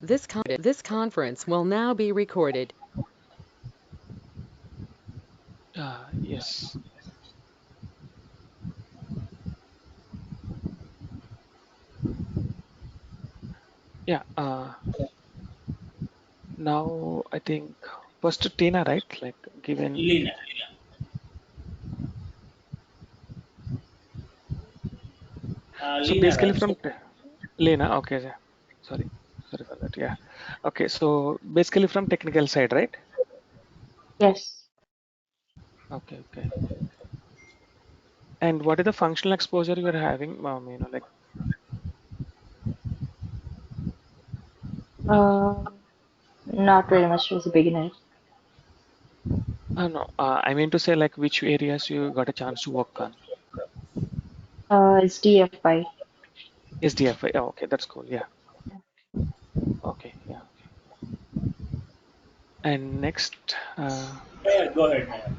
This conference will now be recorded. Yes. Yeah. Now I think first Tina, right? Like given. Lina. So Lina, basically right? from Lena. Okay. Yeah. Sorry. Sorry for that. Yeah. Okay. So basically from technical side, right? Yes. Okay. Okay. And what is the functional exposure you are having? Like. Not very much as a beginner. No. I mean to say like which areas you got a chance to work on. It's DFI. SDFI. Oh, okay. That's cool. Yeah. Okay. Yeah. And next. Yeah, go ahead, man.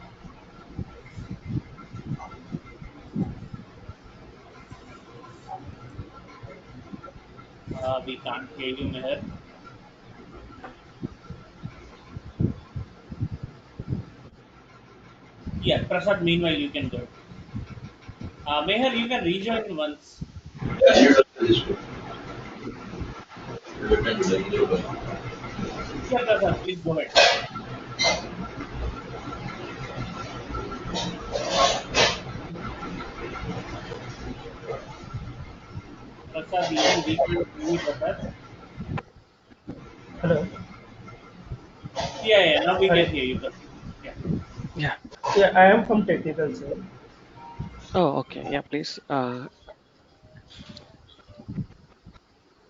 We can't hear you, Meher. Yeah, Prasad, meanwhile, you can go. Meher, you can rejoin once. Yeah, Prasad, please go ahead. Prasad, even we can hear you, Prasad. Hello. Yeah, now we can Hi. hear you, Prasad. Yeah. Yeah. Yeah, I am from technical side. Oh, okay. Yeah, please.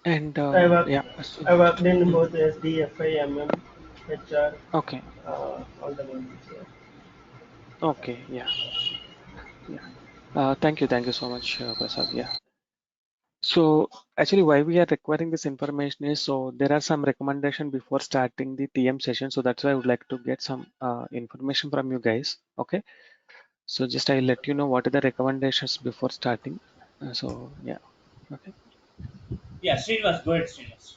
And I work yeah. So. I worked in Mhm. both SD, FI, HR, Okay. all the modules. Yeah. Okay. Yeah. Yeah. Thank you. Thank you so much, Prasad. Yeah. So actually, why we are requiring this information is so there are some recommendation before starting the TM session. So that's why I would like to get some information from you guys. Okay. So just I'll let you know what are the recommendations before starting. So yeah. Okay. Yeah, Srinivas, go ahead, Srinivas.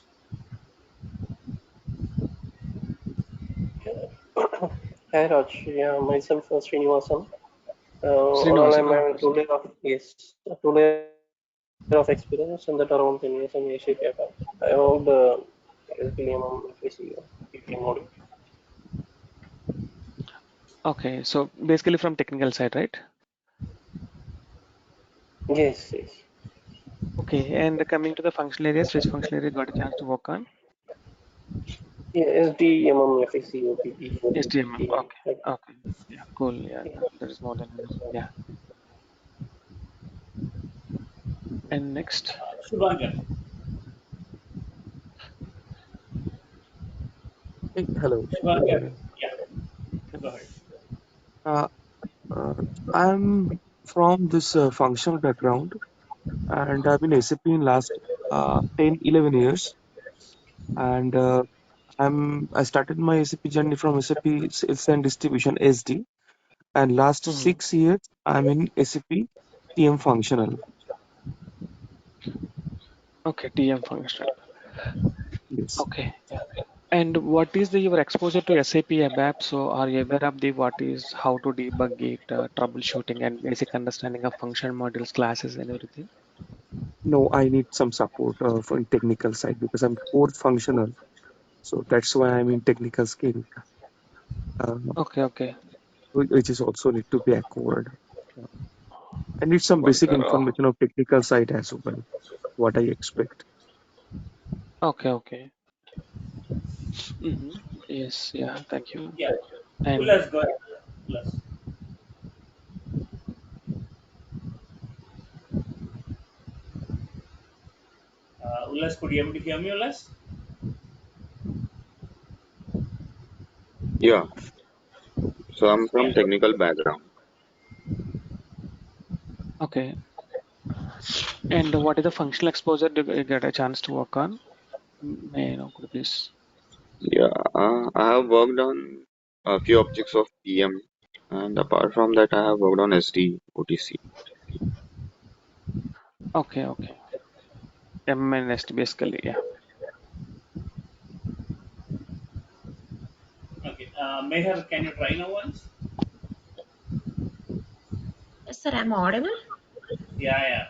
Hi Raj, yeah, myself Srinivasan. Overall, Srinivasan. I'm Oh, having 2 years of yes, 2 years of experience, and that around 10 years in SAP. I hold SBM and PPM module. okay. So basically from technical side, right? Yes, yes. Okay. And coming to the functional areas, which functional area got a chance to work on? Yeah, SDMM, HTML. TM. Okay. Okay. Yeah. Cool. Yeah. That is more than enough. Yeah. And next. Shubhankar. Hey, hello. Shubhankar, yeah, go ahead. Uh, uh, I'm from this functional background, and I've been SAP in last 10, 11 years. And I started my SAP journey from SAP Sales and Distribution SD, and last Mhm. 6 years I'm in SAP TM functional. Okay. TM functional. Yes. Okay. Yeah. And what is your exposure to SAP ABAP? So are you aware of the what is how to debug it, troubleshooting, and basic understanding of function modules, classes, and everything? No, I need some support from technical side because I'm core functional, so that's why I'm in technical skill, uh, Okay. Okay. which is also need to be acquired. I need some basic Worker. Oh, information of technical side as well. What I expect. okay. Okay. Yes. Yeah. Thank you. Yeah, And Ulas, go ahead. Ulas. Ulas, could you able to hear me, Ulas? Yeah, so I'm Yeah. from technical background. okay. And what is the functional exposure do you get a chance to work on? May I know, could you please? Yeah, I have worked on a few objects of PM, and apart from that, I have worked on SD, OTC. Okay. Okay. MNST basically. Yeah. Meher, can you try now once? Yes, sir, I'm audible. Yeah,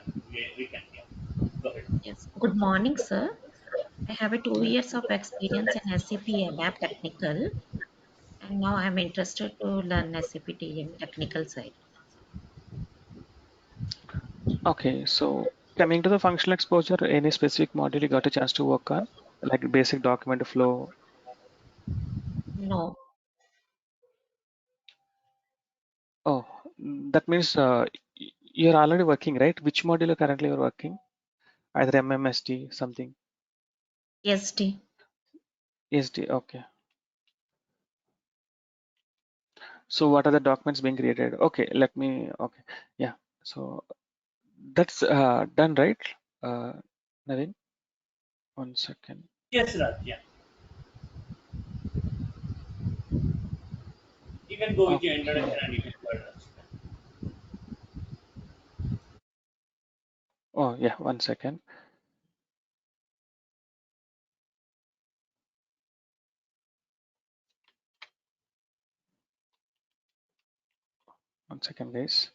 we can. Yeah, go ahead. Yes. Good morning, sir. I have a 2 years of experience in SAP ABAP technical, and now I'm interested to learn SAP TM technical side. Okay, so coming to the functional exposure, any specific module you got a chance to work on, like basic document flow? No, Oh, that means you're already working, right? Which module you currently are working? Either MMSD, something. SD. SD, okay. So what are the documents being created? Okay, okay. Yeah, so that's done, right? Uh, Naveen, 1 second. Yes, Raj. Yeah, you can go with your Okay. introduction and you can go ahead, Raj. Oh, yeah, 1 second. One second, guys.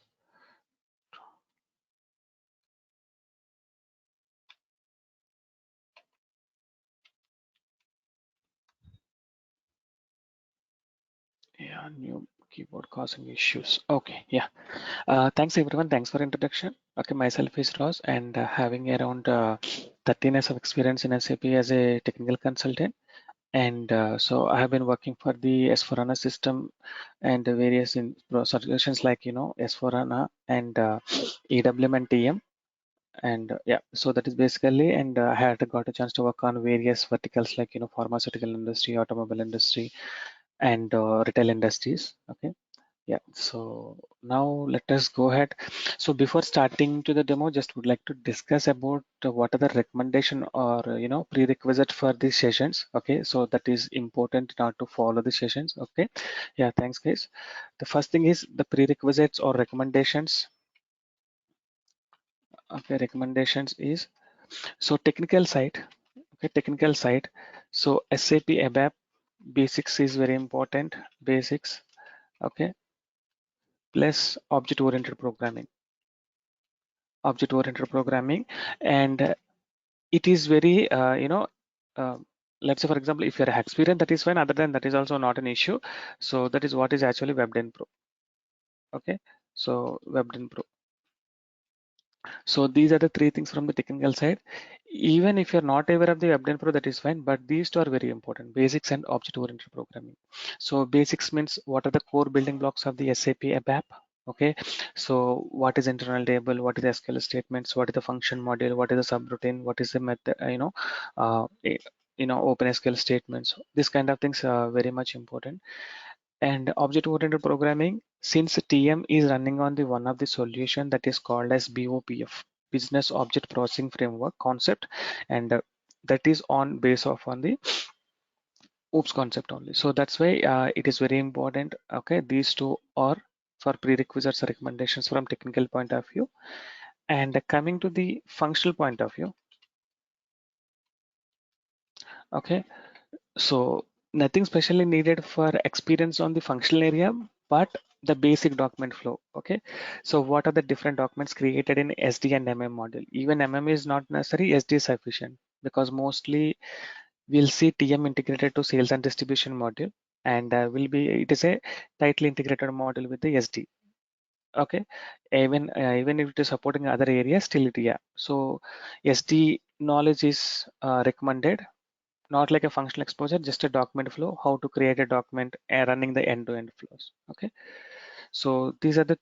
Yeah, new keyboard causing issues. Okay, yeah. Thanks everyone. Thanks for introduction. Okay, myself is Ross and having around 13 years of experience in SAP as a technical consultant. And so I have been working for the S4HANA system and the various solutions like, S4HANA and EWM and TM. And yeah, so that is basically, and I had got a chance to work on various verticals like, pharmaceutical industry, automobile industry, and retail industries. Okay. Yeah, so now let us go ahead. So before starting to the demo, just would like to discuss about what are the recommendation or prerequisite for these sessions. Okay, so that is important not to follow the sessions. Okay, yeah, thanks guys. The first thing is the prerequisites or recommendations. Okay, recommendations is so technical side. Okay, technical side. So SAP ABAP basics is very important. Basics. Okay, plus object-oriented programming. Object-oriented programming, and it is very uh, let's say for example if you're experienced, that is fine. Other than that is also not an issue. So that is what is actually webden pro. Okay, so webden pro. So these are the three things from the technical side. Even if you're not aware of the webden pro, that is fine, but these two are very important: basics and object oriented programming. So basics means what are the core building blocks of the SAP ABAP. Okay, so what is internal table, what is the SQL statements, what is the function module, what is the subroutine, what is the method, open SQL statements. This kind of things are very much important. And object-oriented programming, since TM is running on the one of the solution that is called as BOPF, Business Object Processing Framework concept, and that is on base of on the OOPS concept only. So that's why it is very important. Okay, these two are for prerequisites or recommendations from technical point of view. And coming to the functional point of view, okay, so nothing specially needed for experience on the functional area, but the basic document flow. Okay, so what are the different documents created in SD and MM module? Even MM is not necessary, SD is sufficient, because mostly we'll see TM integrated to sales and distribution module, and it is a tightly integrated module with the SD. Okay, even if it is supporting other areas, still it, yeah. So SD knowledge is recommended, not like a functional exposure, just a document flow, how to create a document and running the end-to-end flows. Okay, so these are the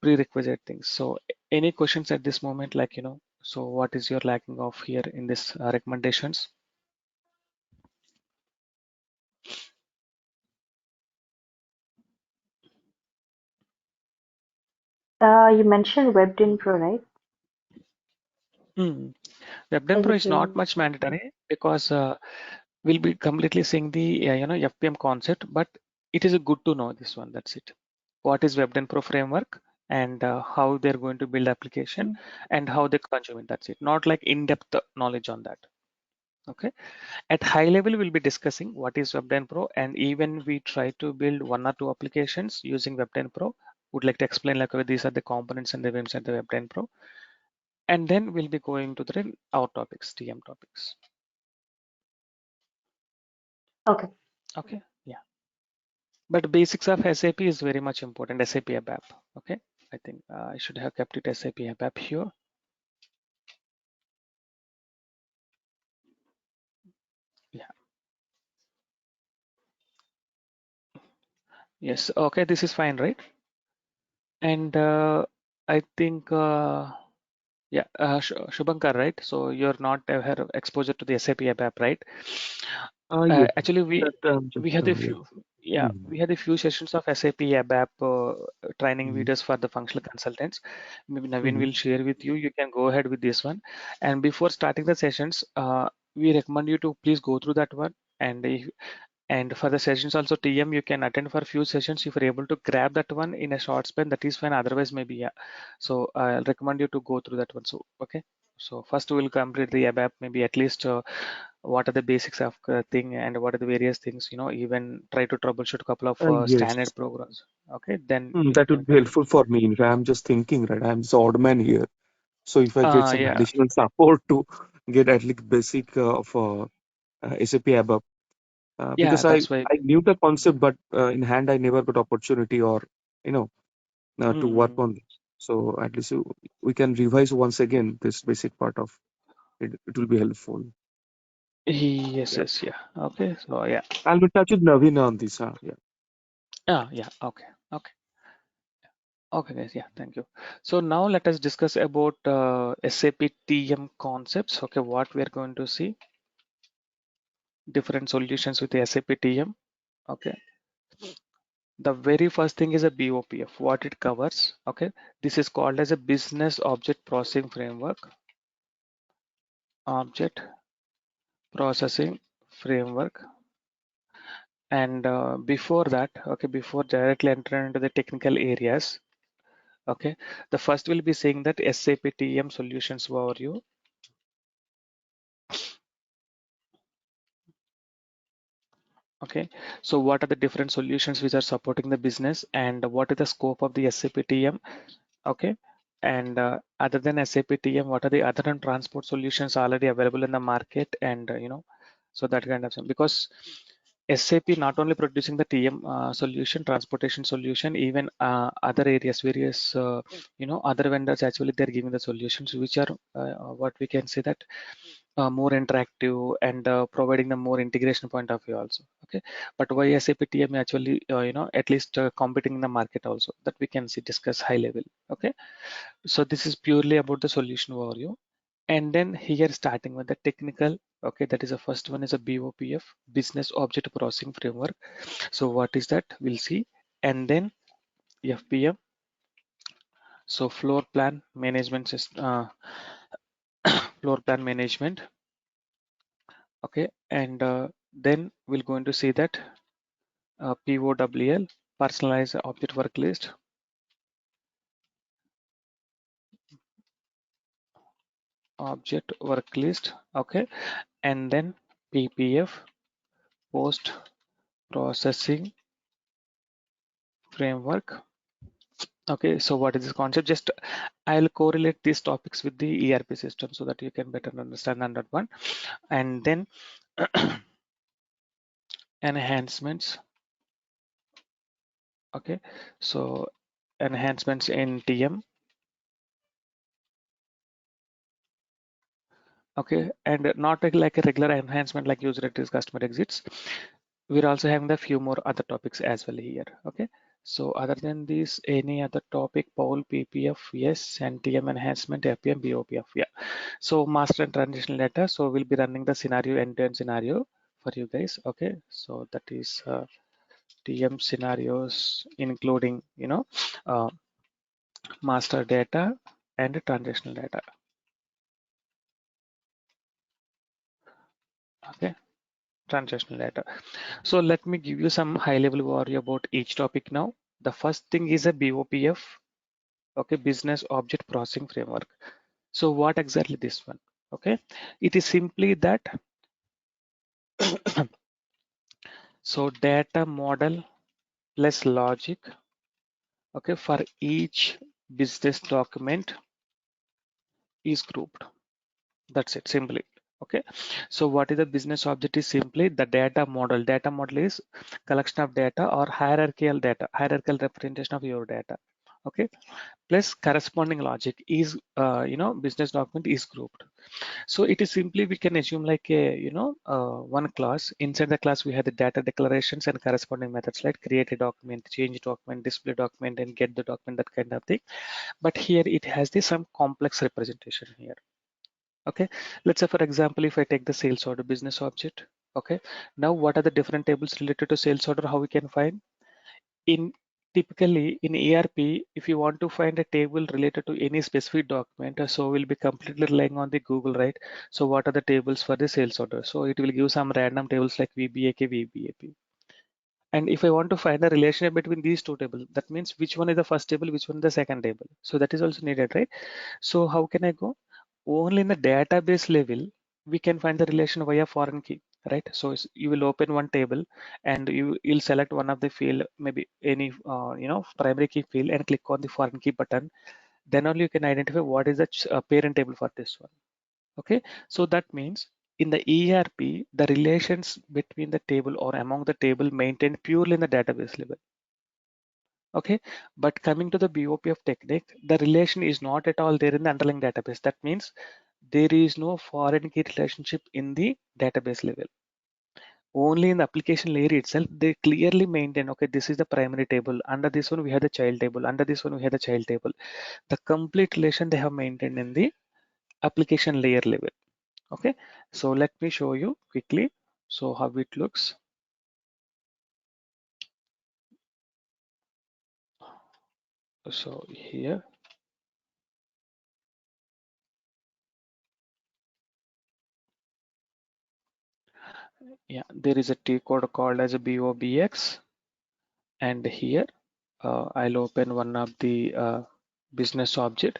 prerequisite things. So any questions at this moment, like, so what is your lacking of here in this recommendations? You mentioned Webdin Pro, right? Hmm. WebDen As Pro a is not framework. much mandatory because we'll be completely seeing the FPM concept, but it is good to know this one. That's it. What is WebDen Pro framework and how they're going to build application and how they consume it. That's it. Not like in-depth knowledge on that. Okay. At high level, we'll be discussing what is Web10 Pro, and even we try to build one or two applications using Web10 Pro. Would like to explain like these are the components and the events at the Web10 Pro, and then we'll be going to the our topics, TM topics. Okay. Okay, yeah. But basics of SAP is very much important. SAP ABAP. Okay, I think I should have kept it SAP ABAP here. Yeah. Yes. Okay, this is fine, right? And I think. Yeah, Shubhankar, right? So you're not have exposure to the SAP ABAP, right? Yes, Actually, we that just we had a yeah. few, yeah, Mhm. we had a few sessions of SAP ABAP training Mhm. videos for the functional consultants. Maybe Naveen Mhm. will share with you. You can go ahead with this one. And before starting the sessions, we recommend you to please go through that one. And and for the sessions also TM, you can attend for a few sessions if you're able to grab that one in a short span. That is fine. Otherwise, maybe yeah. So I'll recommend you to go through that one. So okay. So first we'll complete the ABAP, maybe at least what are the basics of thing and what are the various things. Even try to troubleshoot a couple of Yes. standard programs. Okay, then Mm, you that can would be continue. helpful for me. If I'm just thinking, right, I'm just odd man here. So if I get some Yeah, additional support to get at least basic of SAP ABAP, yeah. because That's why. I knew the concept, but in hand I never got opportunity or you know to work Mm-mm. on this. So at least we can revise once again this basic part of it. It will be helpful. Yes, Yeah, yes, yeah. Okay, so yeah, I'll be in touch with Naveen on this. Yeah. yeah. Okay, okay. Okay, guys. Yeah, thank you. So now let us discuss about SAP TM concepts. Okay, what we are going to see different solutions with the SAP TM. Okay, the very first thing is a BOPF. What it covers. Okay, this is called as a Business Object Processing Framework. Object Processing Framework. And before that, okay, before directly entering into the technical areas, okay, the first will be saying that SAP TM solutions overview. Okay, so what are the different solutions which are supporting the business and what is the scope of the SAP TM? Okay, and other than SAP TM, what are the other transport solutions already available in the market? And so that kind of thing. Because SAP not only producing the TM solution, transportation solution, even other areas, various other vendors actually they're giving the solutions which are what we can say that more interactive and providing the more integration point of view also. Okay, but why SAP TM actually at least competing in the market also, that we can see discuss high level. Okay, so this is purely about the solution overview. And then here starting with the technical, okay, that is the first one is a BOPF, Business Object Processing Framework. So what is that? We'll see. And then FPM, so floor plan management system, floor plan management. Okay, and then we're going to see that POWL, personalized object work list, object work list. Okay, and then PPF, post processing framework. Okay, so what is this concept? Just I'll correlate these topics with the ERP system so that you can better understand on that one. And then enhancements. Okay, so enhancements in TM. Okay, and not like a regular enhancement like user entries, customer exits. We're also having the few more other topics as well here. Okay, so other than this, any other topic, Paul, PPF, yes, and TM enhancement, FPM, BOPF, yeah. So master and transitional data. So we'll be running the scenario end-to-end scenario for you guys. Okay, so that is TM scenarios, including uh, master data and transitional data. Okay, transitional data. So let me give you some high-level overview about each topic now. The first thing is a BOPF, okay, Business Object Processing Framework. So what exactly this one? Okay, it is simply that So data model plus logic, okay, for each business document is grouped. That's it, simply. Okay, so what is the business object is simply the data model. Data model is collection of data or hierarchical data, hierarchical representation of your data. Okay, plus corresponding logic is, business document is grouped. So it is simply, we can assume like a, one class. Inside the class, we have the data declarations and corresponding methods like create a document, change document, display document, and get the document, that kind of thing. But here it has this some complex representation here. Okay, let's say for example, if I take the sales order business object. Okay, now what are the different tables related to sales order? How we can find? In typically in ERP, if you want to find a table related to any specific document, so we'll be completely relying on the Google, right? So what are the tables for the sales order? So it will give some random tables like VBAK, VBAP. And if I want to find a relationship between these two tables, that means which one is the first table, which one is the second table. So that is also needed, right? So how can I go? Only in the database level, we can find the relation via foreign key, right? So you will open one table and you'll select one of the field, maybe any, primary key field, and click on the foreign key button. Then only you can identify what is the parent table for this one. Okay, so that means in the ERP, the relations between the table or among the table maintained purely in the database level. Okay, but coming to the BOP of technique, the relation is not at all there in the underlying database. That means there is no foreign key relationship in the database level. Only in the application layer itself, they clearly maintain, okay, this is the primary table. Under this one, we have the child table. Under this one, we have the child table. The complete relation they have maintained in the application layer level. Okay, so let me show you quickly. So how it looks. So here, yeah, there is a T code called as a BOBX. And here I'll open one of the business object.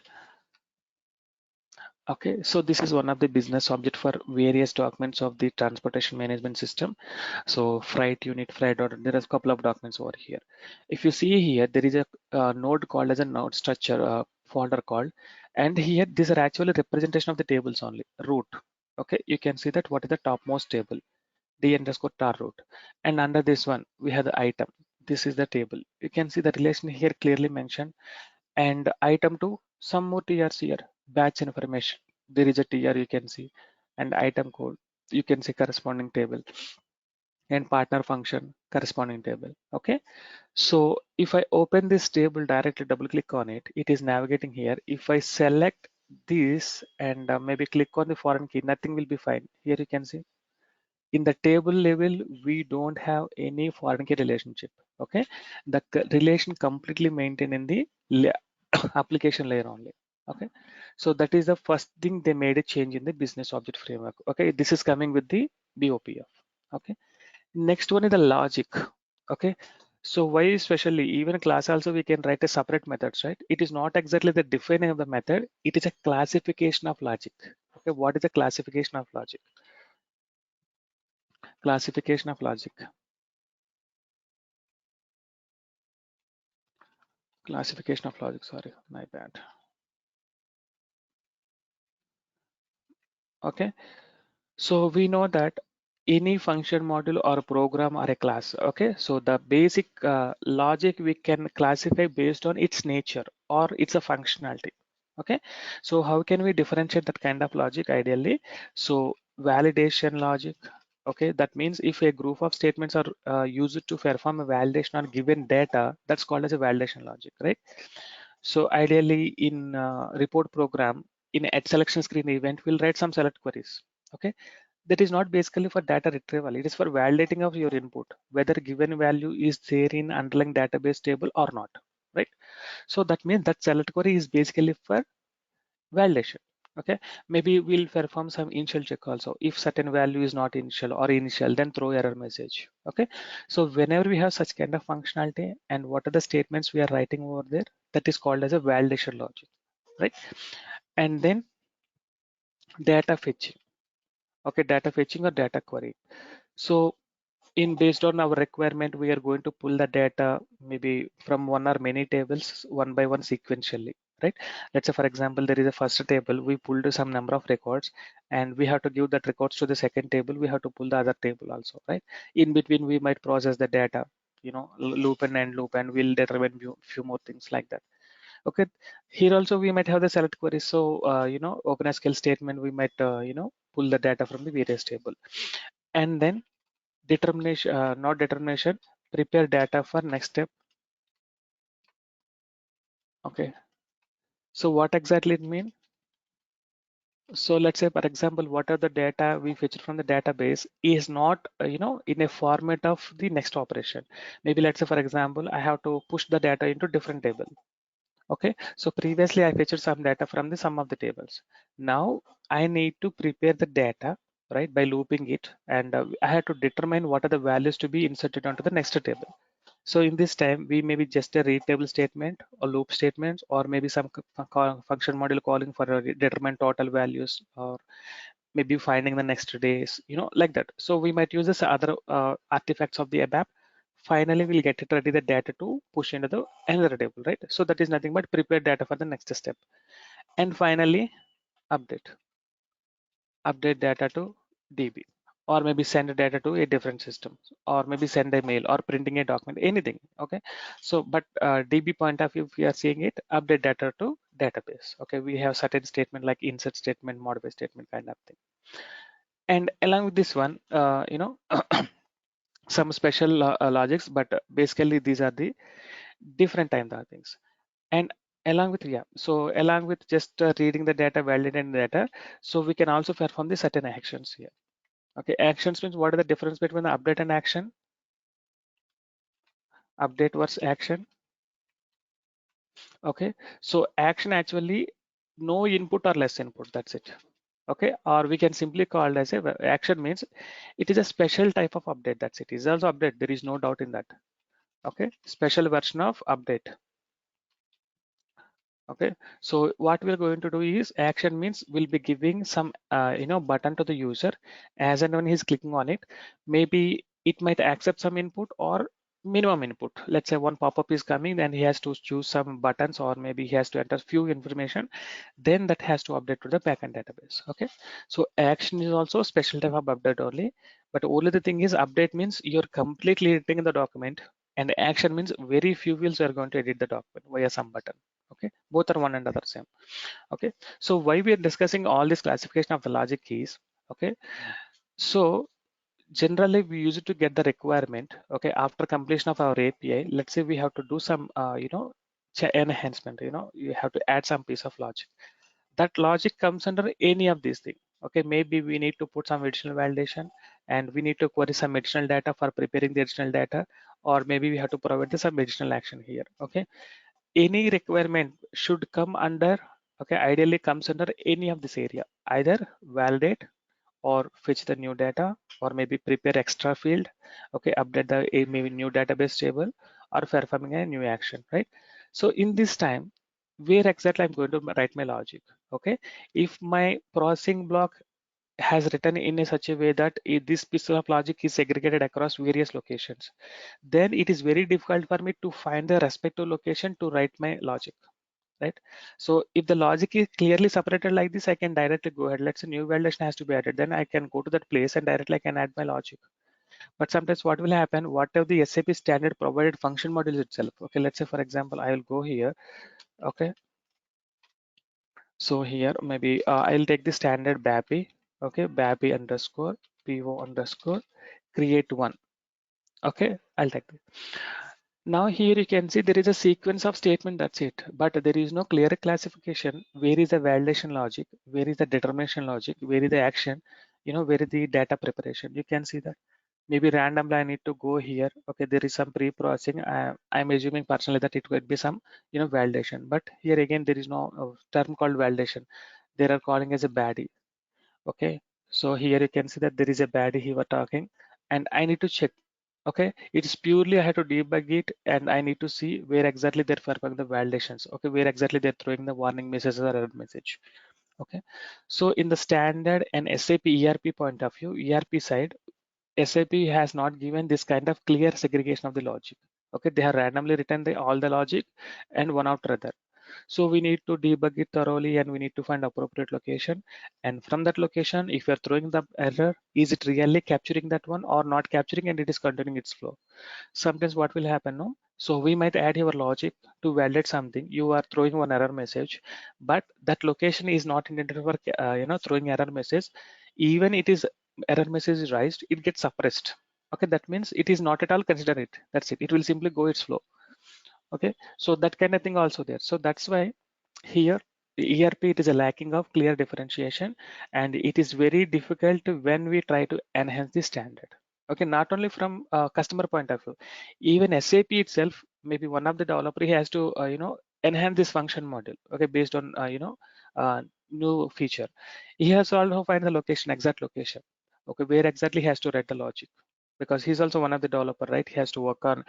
Okay, so this is one of the business object for various documents of the transportation management system. So freight unit, freight order, there is a couple of documents over here. If you see here, there is a node called as a node structure folder called, and here these are actually representation of the tables only, root. Okay, you can see that what is the topmost table, D underscore tar root. And under this one, we have the item. This is the table. You can see the relation here clearly mentioned. And item 2, some more TRs here, batch information. There is a TR you can see, and item code. You can see corresponding table, and partner function corresponding table. Okay. So if I open this table directly, double click on it, it is navigating here. If I select this and maybe click on the foreign key, nothing will be fine. Here you can see in the table level, we don't have any foreign key relationship. Okay, the relation completely maintained in the application layer only. Okay, so that is the first thing they made a change in the business object framework. Okay, this is coming with the BOPF. Okay, next one is the logic. Okay, so why especially even class also we can write a separate methods, right? It is not exactly the defining of the method, it is a classification of logic. Okay, what is the classification of logic? Classification of logic. Classification of logic, sorry, my bad. Okay, so we know that any function module or program or a class. Okay, so the basic logic we can classify based on its nature or its a functionality. Okay, so how can we differentiate that kind of logic ideally? So validation logic. Okay, that means if a group of statements are used to perform a validation on given data, that's called as a validation logic, right? So ideally in report program, in at selection screen event, we'll write some select queries. Okay, that is not basically for data retrieval. It is for validating of your input, whether given value is there in underlying database table or not, right? So that means that select query is basically for validation. Okay, maybe we'll perform some initial check also. If certain value is not initial or initial, then throw error message. Okay, so whenever we have such kind of functionality and what are the statements we are writing over there, that is called as a validation logic, right? And then data fetching. okay, data fetching or data query. So in based on our requirement, we are going to pull the data maybe from one or many tables one by one sequentially, right? Let's say for example, there is a first table, we pulled some number of records and we have to give that records to the second table, we have to pull the other table also, right? In between we might process the data, you know, loop and end loop, and we'll determine few more things like that. Okay, here also we might have the select query. So you know, open SQL statement, we might you know, pull the data from the various table, and then determination, not determination, prepare data for next step. Okay, so what exactly it mean? So let's say for example, what are the data we fetched from the database is not you know, in a format of the next operation. Maybe let's say for example, I have to push the data into different table. Okay, so previously I fetched some data from the sum of the tables. Now I need to prepare the data, right, by looping it, and I have to determine what are the values to be inserted onto the next table. So in this time, we maybe just a read table statement or loop statements, or maybe some function module calling for a determine total values, or maybe finding the next days, you know, like that. So we might use this other artifacts of the ABAP. Finally, we'll get it ready the data to push into the another table, right? So that is nothing but prepare data for the next step. And finally, update. Update data to DB, or maybe send data to a different system, or maybe send a mail or printing a document, anything. Okay, so but DB point of view, if we are seeing it, update data to database. Okay, we have certain statement like insert statement, modify statement kind of thing. And along with this one, you know, some special logics, but basically these are the different time of things. And along with, yeah, so along with just reading the data, validating the data, so we can also perform the certain actions here. Okay, actions means what are the difference between the update and action? Update versus action. Okay, so action actually no input or less input, that's it. Okay, or we can simply call it as a action means it is a special type of update, that's it. It is also update, there is no doubt in that. Okay, special version of update. Okay, so what we're going to do is action means we'll be giving some you know, button to the user, as and when he's clicking on it, maybe it might accept some input or minimum input. Let's say one pop-up is coming, then he has to choose some buttons, or maybe he has to enter few information, then that has to update to the backend database. Okay, so action is also a special type of update only, but only the thing is update means you're completely editing the document, and action means very few fields are going to edit the document via some button. Okay, both are one and other same. Okay, so why we are discussing all this classification of the logic keys? Okay, so generally we use it to get the requirement. Okay, after completion of our API, let's say we have to do some you know, enhancement, you know, you have to add some piece of logic. That logic comes under any of these things. Okay, maybe we need to put some additional validation, and we need to query some additional data for preparing the additional data, or maybe we have to provide some additional action here. Okay, any requirement should come under, okay, ideally comes under any of this area, either validate or fetch the new data, or maybe prepare extra field, okay, update the maybe new database table, or performing a new action, right? So in this time, where exactly I'm going to write my logic? Okay, if my processing block has written in a such a way that this piece of logic is segregated across various locations, then it is very difficult for me to find the respective location to write my logic, right? So if the logic is clearly separated like this, I can directly go ahead. Let's say new validation has to be added, then I can go to that place and directly I can add my logic. But sometimes what will happen, whatever the SAP standard provided function module itself, okay, let's say for example, I will go here. Okay, so here maybe I'll take the standard BAPI. Okay, BAPI underscore PO underscore create one. Okay, I'll take this. Now here you can see there is a sequence of statement, that's it. But there is no clear classification. Where is the validation logic? Where is the determination logic? Where is the action? You know, where is the data preparation? You can see that. Maybe randomly I need to go here. Okay, there is some pre-processing. I'm assuming personally that it could be some, you know, validation. But here again, there is no term called validation. They are calling as a baddie. Okay, so here you can see that there is a baddie he was talking, and I need to check. Okay, it's purely I have to debug it, and I need to see where exactly they're performing the validations. Okay, where exactly they're throwing the warning messages or error message. Okay, so in the standard and SAP ERP point of view, ERP side, SAP has not given this kind of clear segregation of the logic. Okay, they have randomly written all the logic and one after other. So we need to debug it thoroughly and we need to find appropriate location. And from that location, if you're throwing the error, is it really capturing that one or not capturing and it is continuing its flow? Sometimes what will happen, no? So we might add your logic to validate something. You are throwing one error message, but that location is not intended for throwing error message. Even it is error message is raised, it gets suppressed. Okay, that means it is not at all consider it. That's it. It will simply go its flow. Okay, so that kind of thing also there. So that's why here ERP, it is a lacking of clear differentiation and it is very difficult when we try to enhance the standard. Okay, not only from customer point of view, even SAP itself, maybe one of the developer, he has to enhance this function model. Okay, based on new feature, he has to also find the location, exact location. Okay, where exactly he has to write the logic, because he's also one of the developer, right? He has to work on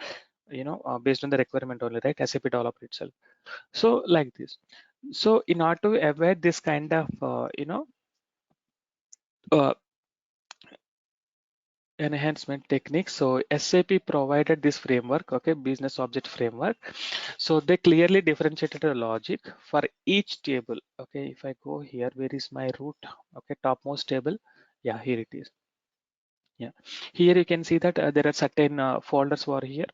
based on the requirement only, right? SAP developer itself. So like this. So in order to avoid this kind of uh, enhancement techniques, so SAP provided this framework, okay, business object framework. So they clearly differentiated the logic for each table. Okay, if I go here, where is my root? Okay, topmost table. Yeah, here it is. Yeah, here you can see that there are certain folders for here.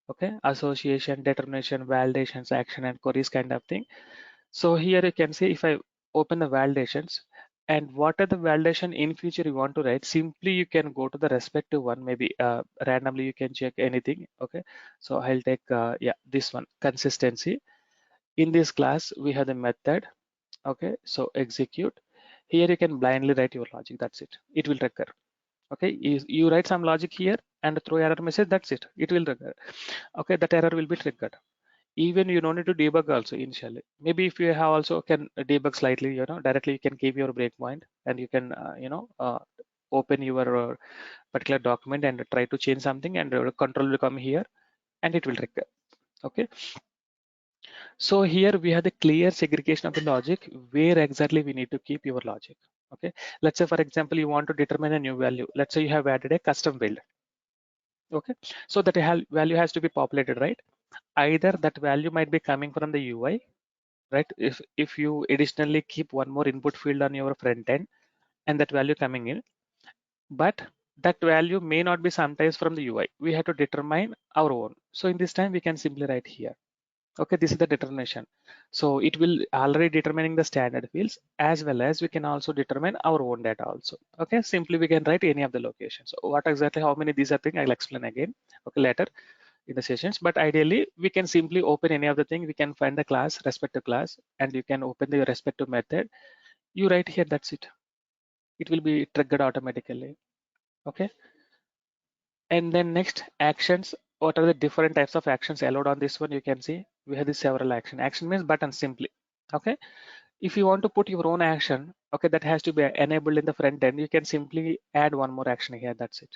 Okay, association, determination, validations, action, and queries kind of thing. So here you can see if I open the validations and what are the validation in future you want to write, simply you can go to the respective one, maybe randomly you can check anything. Okay, so I'll take yeah, this one, consistency. In this class we have the method. Okay, so execute. Here you can blindly write your logic, that's it, it will trigger. Okay, you write some logic here and throw error message, that's it will trigger. Okay, that error will be triggered. Even you don't need to debug also initially. Maybe if you have also can debug slightly, directly you can give your breakpoint and you can open your particular document and try to change something, and control will come here and it will trigger. Okay, so here we have the clear segregation of the logic where exactly we need to keep your logic. Okay, let's say for example you want to determine a new value. Let's say you have added a custom build. Okay, so that value has to be populated, right? Either that value might be coming from the UI, right? If you additionally keep one more input field on your front end and that value coming in, but that value may not be sometimes from the UI. We have to determine our own. So in this time we can simply write here. Okay, this is the determination. So it will already determining the standard fields, as well as we can also determine our own data also. Okay, simply we can write any of the locations. So what exactly, how many these are things, I'll explain again. Okay, later in the sessions, but ideally we can simply open any of the thing. We can find the class, respective class, and you can open the respective method. You write here, that's it. It will be triggered automatically. Okay, and then next, actions. What are the different types of actions allowed on this one? You can see we have the several action means button simply. Okay, if you want to put your own action, okay, that has to be enabled in the front end, you can simply add one more action here, that's it.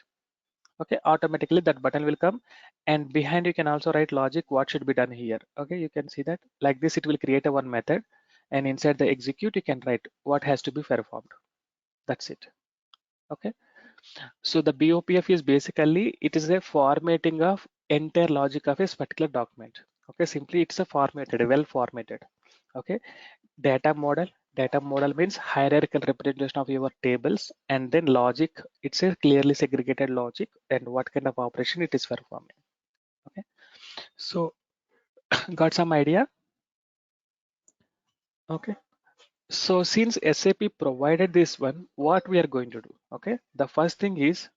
Okay, automatically that button will come, and behind you can also write logic what should be done here. Okay, you can see that like this, it will create a one method, and inside the execute you can write what has to be performed, that's it. Okay, so the BOPF is basically, it is a formatting of entire logic of a particular document. Okay, simply it's a formatted, well formatted. Okay, data model means hierarchical representation of your tables, and then logic, it's a clearly segregated logic and what kind of operation it is performing. Okay, so got some idea? Okay, so since SAP provided this one, what we are going to do? Okay, the first thing is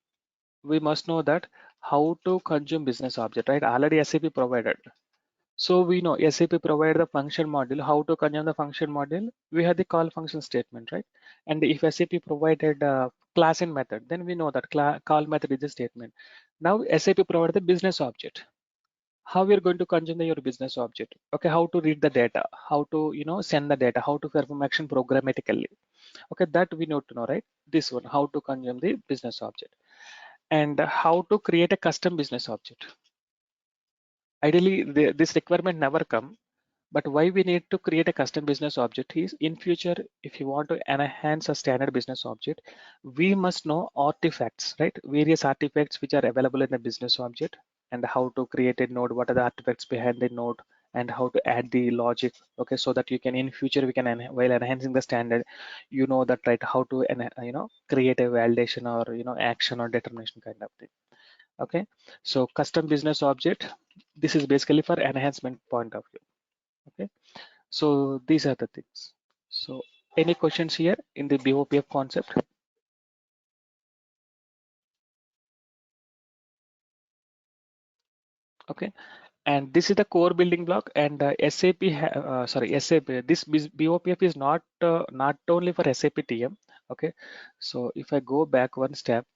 we must know that how to consume business object, right? Already SAP provided. So we know SAP provide the function module. How to consume the function module? We have the call function statement, right? And if SAP provided class and method, then we know that call method is a statement. Now SAP provide the business object. How we are going to consume your business object? Okay, how to read the data? How to send the data? How to perform action programmatically? Okay, that we need to know, right? This one, how to consume the business object, and how to create a custom business object. Ideally, this requirement never come. But why we need to create a custom business object is in future, if you want to enhance a standard business object, we must know artifacts, right? Various artifacts which are available in the business object, and how to create a node, what are the artifacts behind the node, and how to add the logic. Okay, so that you can in future we can while enhancing the standard, you know that, right, how to create a validation or action or determination kind of thing. Okay, so custom business object, this is basically for enhancement point of view. Okay, so these are the things. So any questions here in the BOPF concept? Okay, and this is the core building block, and SAP, this BOPF is not only for SAP TM. Okay, so if I go back one step,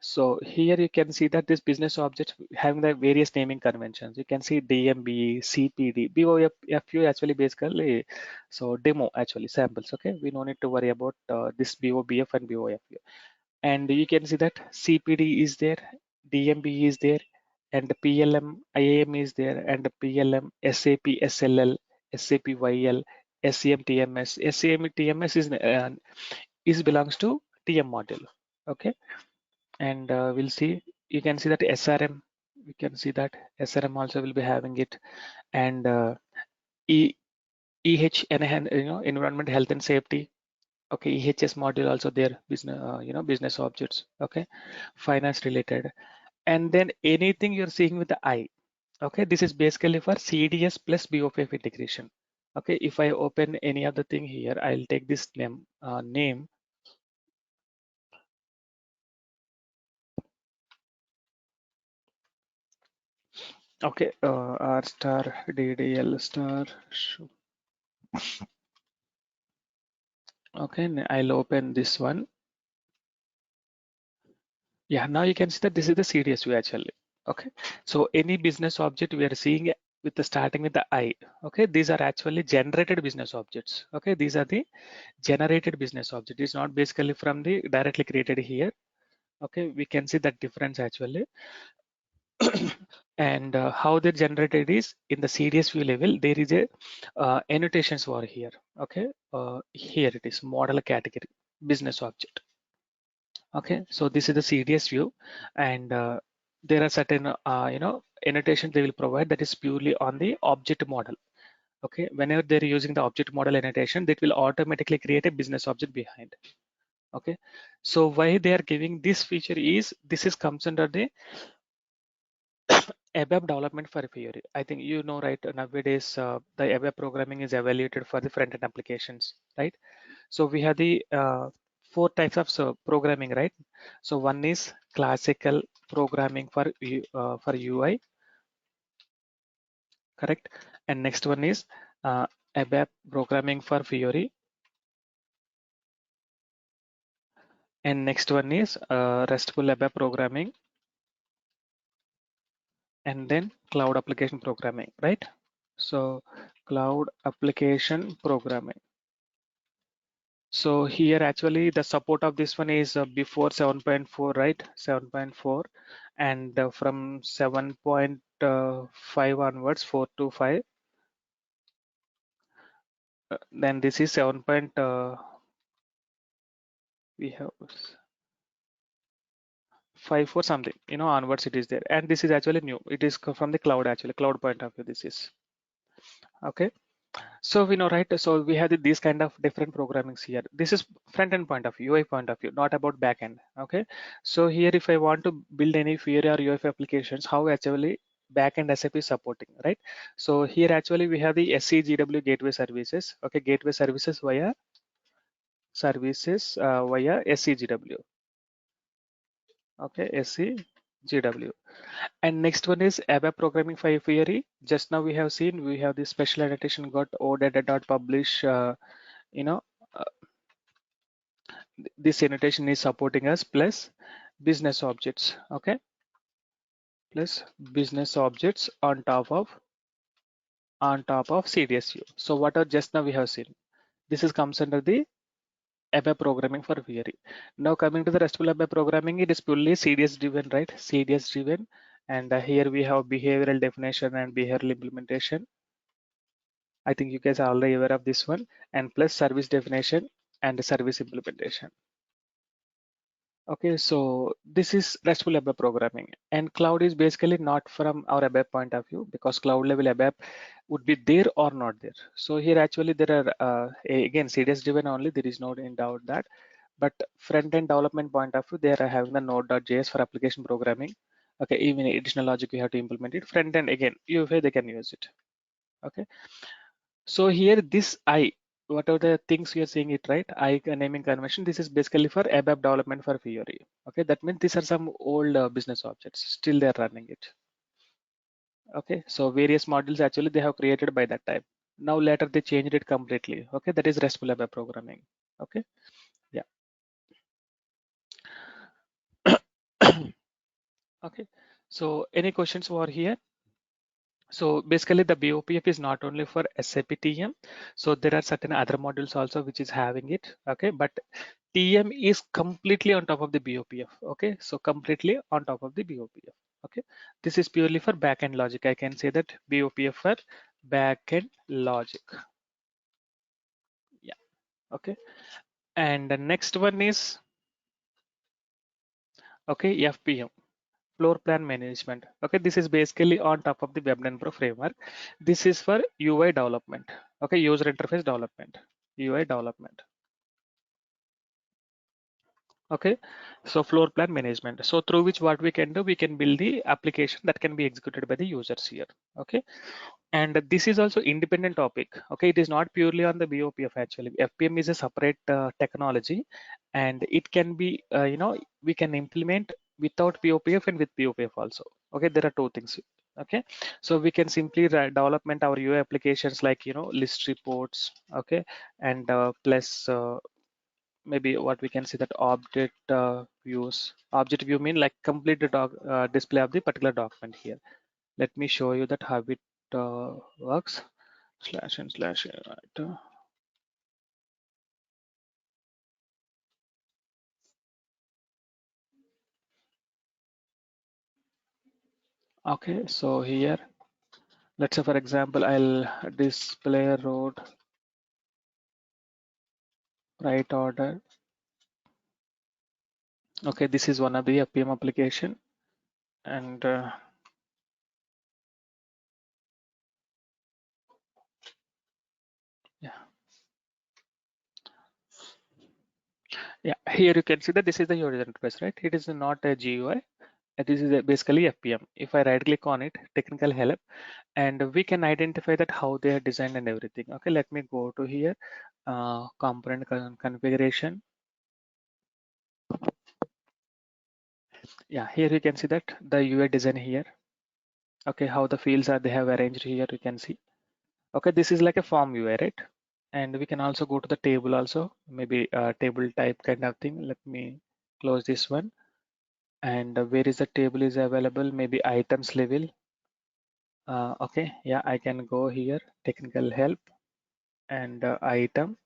so here you can see that this business object having the various naming conventions. You can see DMB, CPD, BOPF actually basically, so demo actually samples. Okay, we no need to worry about this BOBF and BOF. And you can see that CPD is there, DMB is there, and PLM IAM is there, and PLM SAP SLL, SAP YL, SEM TMS. SEM TMS is belongs to TM module. Okay, and we'll see. You can see that SRM. We can see that SRM also will be having it, and E environment health and safety. Okay, EHS module also there, business business objects. Okay, finance related, and then anything you're seeing with the I. Okay, this is basically for CDS plus BOPF integration. Okay, if I open any other thing here, I'll take this name. Okay, R star DDL star. Okay, I'll open this one. Yeah, now you can see that this is the CDS view actually. Okay, so any business object we are seeing with the starting with the I. Okay, these are actually generated business objects. Okay, these are the generated business object. It's not basically from the directly created here. Okay, we can see that difference actually. And how they're generated is in the CDS view level, there is a annotations for here. Okay, here it is model category business object. Okay, so this is the CDS view, and there are certain annotations they will provide that is purely on the object model. Okay, whenever they're using the object model annotation, that will automatically create a business object behind. Okay, so why they are giving this feature is this is comes under the ABAP development for Fiori. I think you know, right? Nowadays, the ABAP programming is evaluated for the front-end applications, right? So we have the four types of programming, right? So one is classical programming for UI, correct? And next one is ABAP programming for Fiori, and next one is RESTful ABAP programming, and then cloud application programming, right? So cloud application programming. So here actually the support of this one is before 7.4, right? 7.4, and from 7.5 onwards, 4 to 5. Then this is 7. We have 5 or something, onwards it is there. And this is actually new. It is from the cloud actually, cloud point of view. This is okay. So we know, right? So we have these kind of different programmings here. This is front end point of view, UI point of view, not about back end. Okay. So here, if I want to build any Fiori or UEFI applications, how actually backend SAP is supporting, right? So here actually we have the SCGW gateway services. Okay, gateway services via SCGW. Okay, SCGW. And next one is ABAP programming for Fiori. Just now we have seen we have this special annotation got odata.publish. You know, uh, this annotation is supporting us plus business objects. Okay, plus business objects on top of CDSU. So what are just now we have seen. This is comes under the ABAP programming for Fiori. Now coming to the RESTful ABAP programming, it is purely CDS driven, right? CDS driven, and here we have behavioral definition and behavioral implementation. I think you guys are already aware of this one, and plus service definition and service implementation. Okay, so this is RESTful ABAP programming, and cloud is basically not from our ABAP point of view, because cloud level ABAP would be there or not there. So here actually there are again CDS driven only. There is no in doubt that, but front end development point of view, they are having the Node.js for application programming. Okay, even additional logic you have to implement it. Front end again, UFA they can use it. Okay, so here this I, whatever the things you are seeing it right, I naming convention, this is basically for ABAP development for Fiori. Okay, that means these are some old business objects, still they are running it. Okay, so various modules actually they have created by that time. Now later they changed it completely. Okay, that is RESTful ABAP programming. Okay, yeah. Okay, so any questions over here? So basically the BOPF is not only for SAP TM. So there are certain other modules also which is having it. Okay, but TM is completely on top of the BOPF. Okay, so completely on top of the BOPF. Okay, this is purely for backend logic. I can say that BOPF for backend logic. Yeah. Okay, and the next one is okay FPM. Floor plan management. Okay, this is basically on top of the Web Pro framework. This is for UI development. Okay, user interface development, UI development. Okay, so floor plan management. So through which what we can do, we can build the application that can be executed by the users here. Okay, and this is also independent topic. Okay, it is not purely on the BOPF actually. FPM is a separate technology, and it can be we can implement without BOPF and with BOPF also. Okay, there are two things. Okay, so we can simply development our UI applications like list reports. Okay, and plus maybe what we can see that object views. Object view mean like complete the display of the particular document here. Let me show you that how it works. Slash and slash. Right. Okay, so here, let's say for example, I'll display road right order. Okay, this is one of the FPM application, and yeah, yeah. Here you can see that this is the user interface, right? It is not a GUI. This is basically FPM. If I right click on it, technical help, and we can identify that how they are designed and everything. Okay, let me go to here, component configuration. Yeah, here you can see that the UI design here. Okay, how the fields are they have arranged here, you can see. Okay, this is like a form UI, right? And we can also go to the table also, maybe table type kind of thing. Let me close this one. And where is the table is available? Maybe items level. Okay, yeah, I can go here, technical help, and item.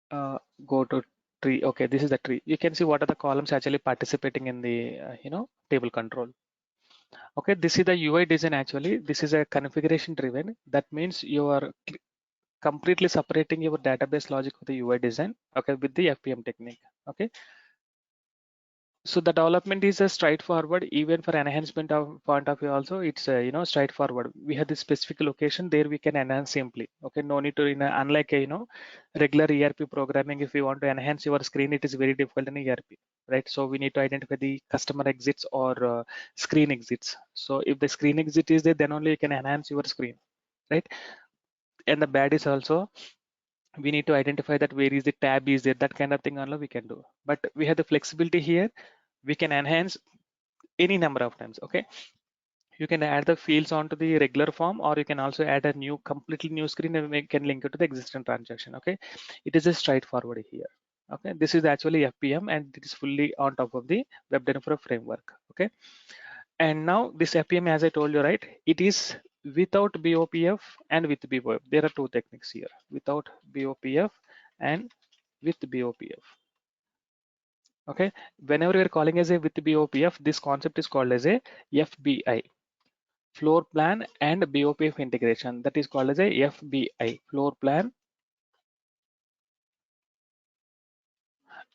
Go to tree. Okay, this is the tree. You can see what are the columns actually participating in the table control. Okay, this is the UI design actually. This is a configuration driven. That means you are completely separating your database logic with the UI design. Okay, with the FPM technique. Okay, so the development is a straightforward. Even for enhancement of point of view also, it's straightforward. We have this specific location there we can enhance simply. Okay, no need to unlike regular ERP programming. If you want to enhance your screen, it is very difficult in ERP, right? So we need to identify the customer exits or screen exits. So if the screen exit is there, then only you can enhance your screen, right? And the bad is also we need to identify that where is the tab is there, that kind of thing only we can do. But we have the flexibility here. We can enhance any number of times. Okay, you can add the fields onto the regular form, or you can also add a new completely new screen and we can link it to the existing transaction. Okay, it is a straightforward here. Okay, this is actually FPM and it is fully on top of the web developer framework. Okay, and now this FPM, as I told you, right, it is without BOPF and with BOPF. There are two techniques here, without BOPF and with BOPF. Okay, whenever we are calling as a with BOPF, this concept is called as a FBI. floor plan and BOPF integration. That is called as a FBI, floor plan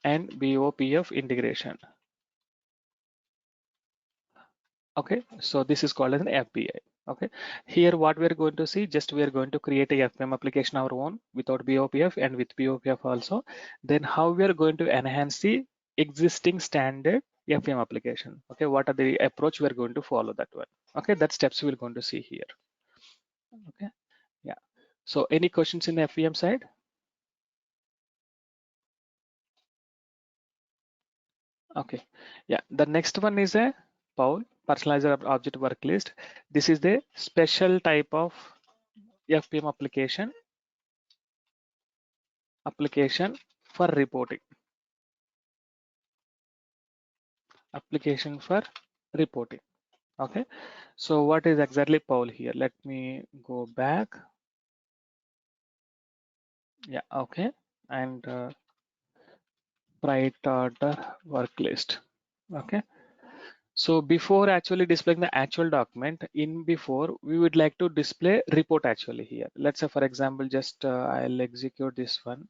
and BOPF integration. Okay, so this is called as an FBI. Okay, here what we're going to see, just we are going to create a FPM application our own without BOPF and with BOPF also. Then how we are going to enhance the existing standard FPM application. Okay, what are the approach we are going to follow that one. Okay, that steps we're going to see here. Okay, yeah. So any questions in the FPM side? Okay, yeah. The next one is a Paul personalizer object work list. This is the special type of FPM application for reporting. Application for reporting. Okay, so what is exactly Paul here? Let me go back. Yeah, okay, and write order work list. Okay, so before actually displaying the actual document, in before we would like to display report actually here. Let's say for example, just I'll execute this one,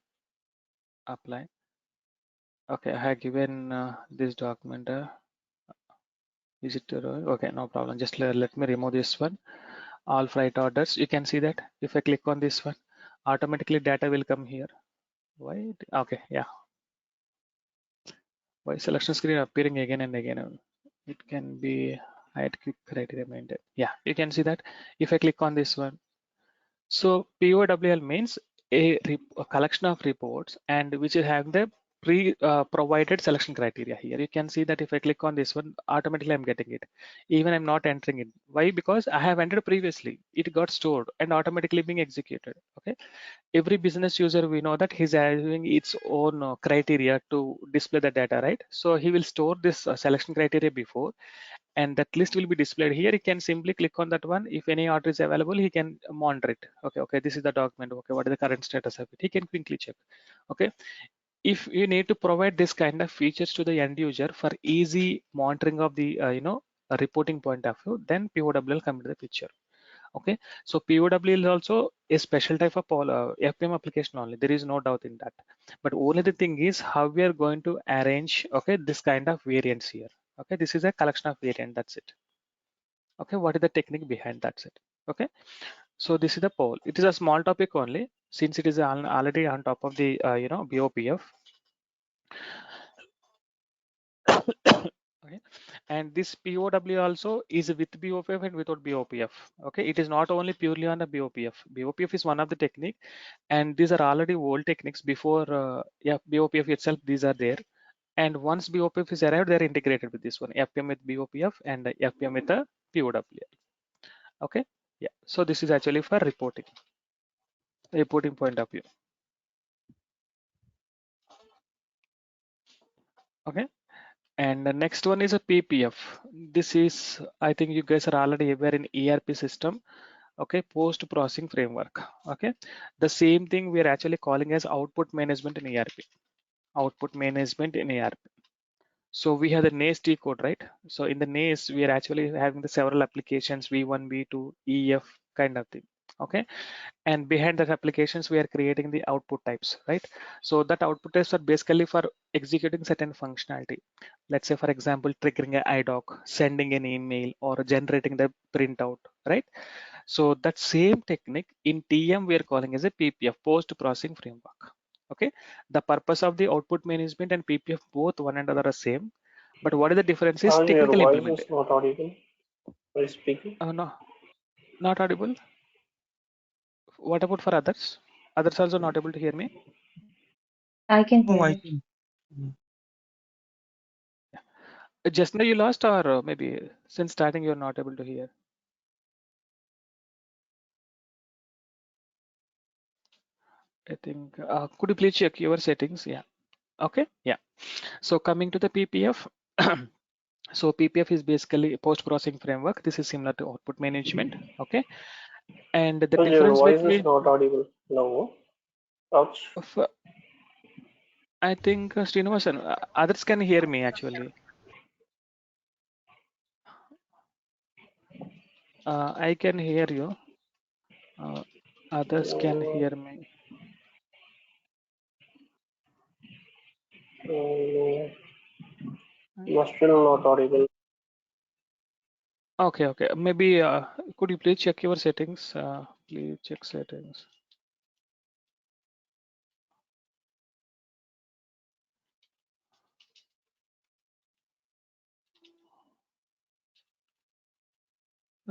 apply. Okay, I have given this document. Is it okay? No problem. Just let me remove this one. All freight orders. You can see that if I click on this one, automatically data will come here. Why? Okay, yeah. Why selection screen appearing again and again? It can be hide quick criteria maintained. Yeah, you can see that if I click on this one. So POWL means a collection of reports and which is having the provided selection criteria here. You can see that if I click on this one, automatically I'm getting it. Even I'm not entering it. Why? Because I have entered previously. It got stored and automatically being executed. Okay. Every business user, we know that he's having its own criteria to display the data, right? So he will store this selection criteria before and that list will be displayed here. He can simply click on that one. If any order is available, he can monitor it. Okay, this is the document. Okay, what is the current status of it? He can quickly check. Okay, if you need to provide this kind of features to the end user for easy monitoring of the a reporting point of view, then POWL come into the picture. Okay, so POWL is also a special type of FPM application only. There is no doubt in that. But only the thing is how we are going to arrange, okay, this kind of variants here. Okay, this is a collection of variant. That's it. Okay, what is the technique behind? That's it. Okay, so this is the poll. It is a small topic only since it is already on top of the BOPF. Okay, and this POW also is with BOPF and without BOPF. Okay, it is not only purely on the BOPF. BOPF is one of the technique, and these are already old techniques before. Yeah, BOPF itself. These are there, and once BOPF is arrived, they are integrated with this one. FPM with BOPF and FPM with the POW. Okay, yeah. So this is actually for reporting point of view. Okay, and the next one is a PPF. This is, I think you guys are already aware in ERP system. Okay, post processing framework. Okay, the same thing we are actually calling as output management in ERP. Output management in ERP. So we have the NACE T code, right? So in the NACE, we are actually having the several applications V1, V2, EF kind of thing. Okay, and behind that applications we are creating the output types, right? So that output types are basically for executing certain functionality. Let's say for example triggering a idoc, sending an email, or generating the printout, right? So that same technique in TM we are calling as a PPF, post processing framework. Okay, the purpose of the output management and PPF both one and other are same, but what is the difference is Sir, your technical voice implementation. is not audible while speaking. No, not audible. What about for others? Others also not able to hear me. I can No, hear I you. can. Just now you lost, or maybe since starting you're not able to hear. I think, could you please check your settings? Yeah. Okay. Yeah. So coming to the PPF. So PPF is basically a post-processing framework. This is similar to output management. Okay. And the Sir, your difference voice is between, not audible now. Ouch. I think, Srinivasan, others can hear me actually. I can hear you. Others can hear me. No, still not audible. Okay, okay. Maybe could you please check your settings? Please check settings.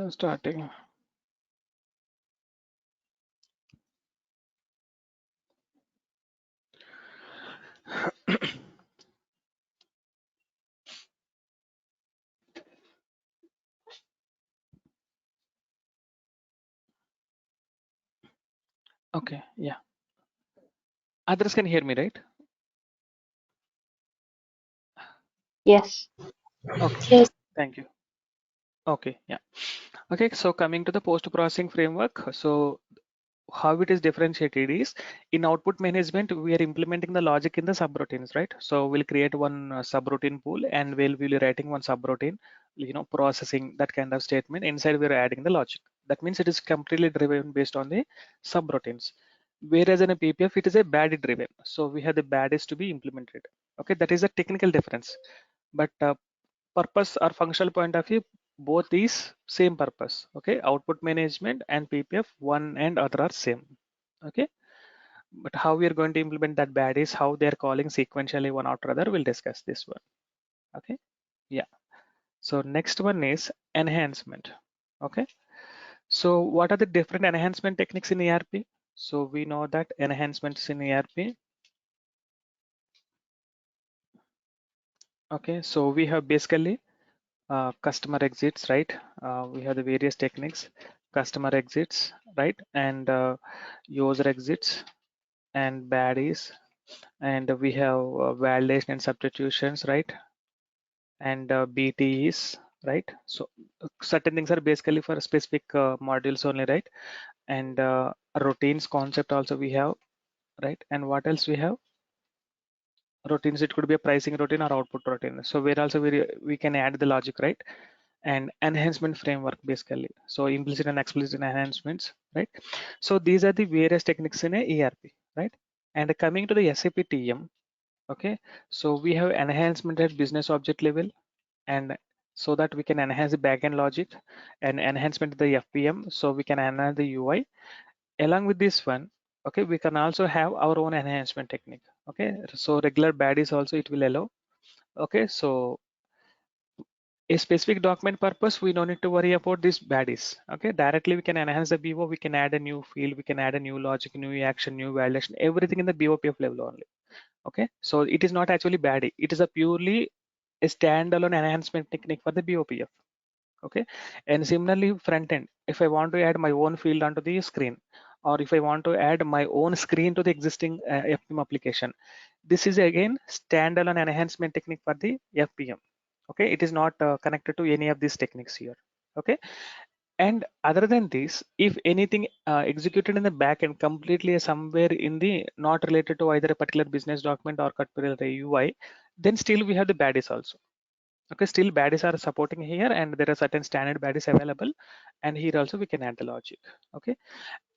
Starting. Okay, yeah. Others can hear me, right? Yes. Okay, Yes. thank you. Okay, yeah. Okay, so coming to the post-processing framework. So how it is differentiated is in output management, we are implementing the logic in the subroutines, right? So we'll create one subroutine pool and we'll be writing one subroutine, processing that kind of statement. Inside, we're adding the logic. That means it is completely driven based on the subroutines. Whereas in a PPF, it is a body driven. So we have the bodies to be implemented. Okay, that is a technical difference. But purpose or functional point of view, both is same purpose. Okay, output management and PPF, one and other are same. Okay, but how we are going to implement that bad is how they're calling sequentially one after other. We'll discuss this one. Okay, yeah. So next one is enhancement. Okay, so what are the different enhancement techniques in ERP? So we know that enhancements in ERP. Okay, so we have basically customer exits, right? We have the various techniques, customer exits, right? And user exits and baddies, and we have validation and substitutions, right? And BTEs, right? So certain things are basically for specific modules only, right? And routines concept also we have, right? And what else we have? Routines, it could be a pricing routine or output routine. So where also we can add the logic, right? And enhancement framework basically. So implicit and explicit enhancements, right? So these are the various techniques in a ERP, right? And coming to the SAP TM, okay, so we have enhancement at business object level, and so that we can enhance the backend logic, and enhancement to the FPM, so we can enhance the UI. Along with this one, okay, we can also have our own enhancement technique. Okay, so regular baddies also it will allow. Okay, so a specific document purpose, we don't need to worry about these baddies. Okay, directly we can enhance the BO, we can add a new field, we can add a new logic, new action, new validation, everything in the BOPF level only. Okay, so it is not actually baddie, it is a purely a standalone enhancement technique for the BOPF. Okay, and similarly front end, if I want to add my own field onto the screen, or if I want to add my own screen to the existing FPM application, this is again standalone enhancement technique for the FPM. Okay, it is not connected to any of these techniques here. Okay, and other than this, if anything executed in the backend completely somewhere in the not related to either a particular business document or particular UI, then still we have the baddies also. Okay, still baddies are supporting here, and there are certain standard baddies available, and here also we can add the logic. Okay,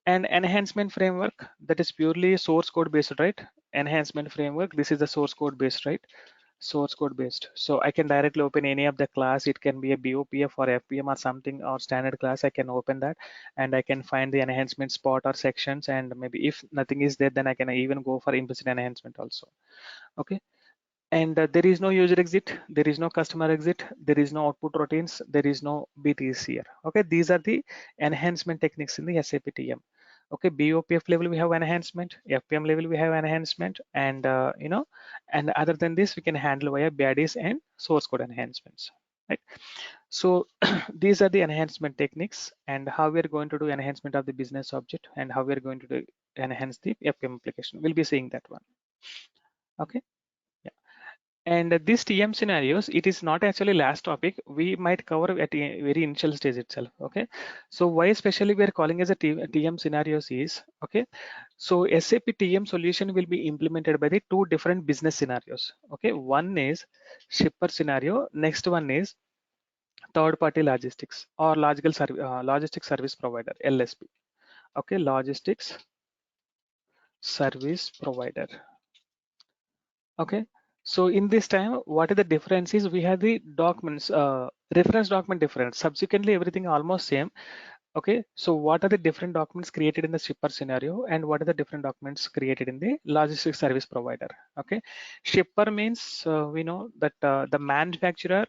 and enhancement framework, that is purely source code based, right? Enhancement framework, this is the source code based, right? Source code based, so I can directly open any of the class. It can be a BOPF or FPM or something, or standard class. I can open that and I can find the enhancement spot or sections, and maybe if nothing is there, then I can even go for implicit enhancement also. Okay, and there is no user exit, there is no customer exit, there is no output routines, there is no BTs here. Okay, these are the enhancement techniques in the SAP TM. Okay, BOPF level we have enhancement, FPM level we have enhancement, and and other than this we can handle via baddies and source code enhancements, right? So these are the enhancement techniques, and how we are going to do enhancement of the business object, and how we are going to do enhance the FPM application. We'll be seeing that one. Okay. And these TM scenarios, it is not actually last topic. We might cover at a very initial stage itself. Okay. So why especially we are calling as a TM scenarios is, okay. So SAP TM solution will be implemented by the two different business scenarios. Okay. One is shipper scenario. Next one is third party logistics or logistics service provider, LSP. Okay, logistics service provider. Okay, so in this time, what is the difference is we have the documents, reference document different. Subsequently, everything almost same. Okay, so what are the different documents created in the shipper scenario and what are the different documents created in the logistics service provider? Okay, shipper means we know that the manufacturer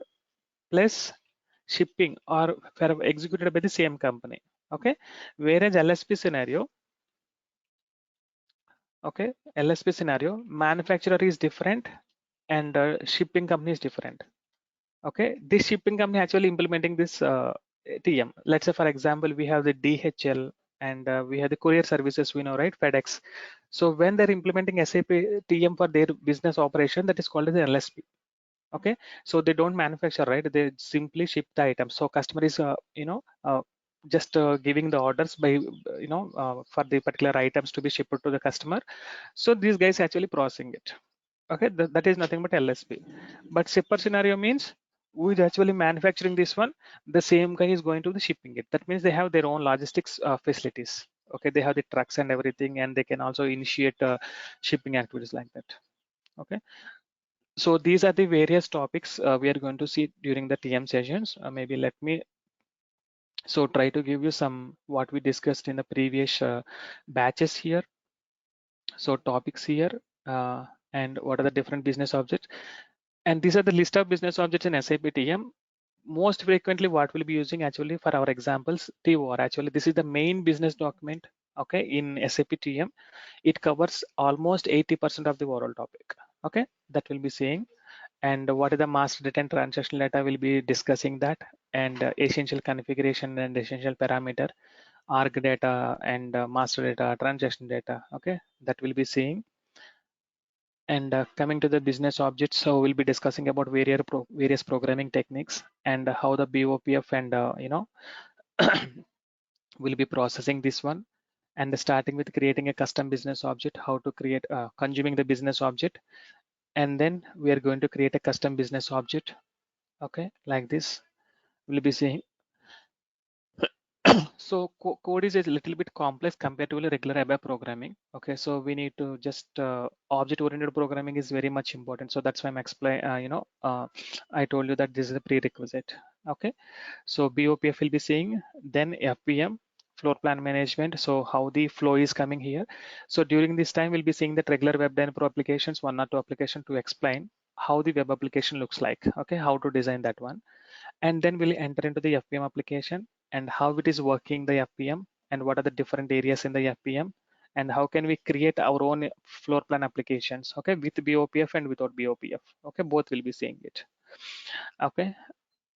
plus shipping are executed by the same company. Okay, whereas LSP scenario, okay, LSP scenario, manufacturer is different and shipping company is different. Okay, this shipping company actually implementing this TM. Let's say, for example, we have the DHL and we have the courier services, we know, right? FedEx. So when they're implementing SAP TM for their business operation, that is called as the LSP. Okay, so they don't manufacture, right? They simply ship the items. So customer is, just giving the orders by, for the particular items to be shipped to the customer. So these guys actually processing it. Okay, that is nothing but LSP. But shipper scenario means who is actually manufacturing this one, the same guy is going to the shipping it. That means they have their own logistics facilities. Okay, they have the trucks and everything, and they can also initiate shipping activities like that. Okay, so these are the various topics we are going to see during the TM sessions. Maybe let me so try to give you some what we discussed in the previous batches here. So topics here, and what are the different business objects. And these are the list of business objects in SAP TM. Most frequently, what we'll be using actually for our examples, TOR. Actually, this is the main business document. Okay, in SAP TM, it covers almost 80% of the overall topic. Okay, that will be saying. And what is the master data and transactional data? We'll be discussing that. And essential configuration and essential parameter, arg data and master data, transaction data. Okay, that will be seeing. And coming to the business objects, so we'll be discussing about various programming techniques and how the BOPF and will be processing this one. And starting with creating a custom business object, how to create consuming the business object, and then we are going to create a custom business object. Okay, like this. We'll be seeing. So code is a little bit complex compared to regular ABAP programming. Okay, so we need to just object-oriented programming is very much important. So that's why I'm explain. I told you that this is a prerequisite. Okay, so BOPF will be seeing, then FPM, floor plan management. So how the flow is coming here. So during this time, we'll be seeing that regular web developer applications, one or two application to explain how the web application looks like. Okay, how to design that one, and then we'll enter into the FPM application and how it is working the FPM and what are the different areas in the FPM and how can we create our own floor plan applications, okay, with BOPF and without BOPF. Okay, both will be seeing it. Okay,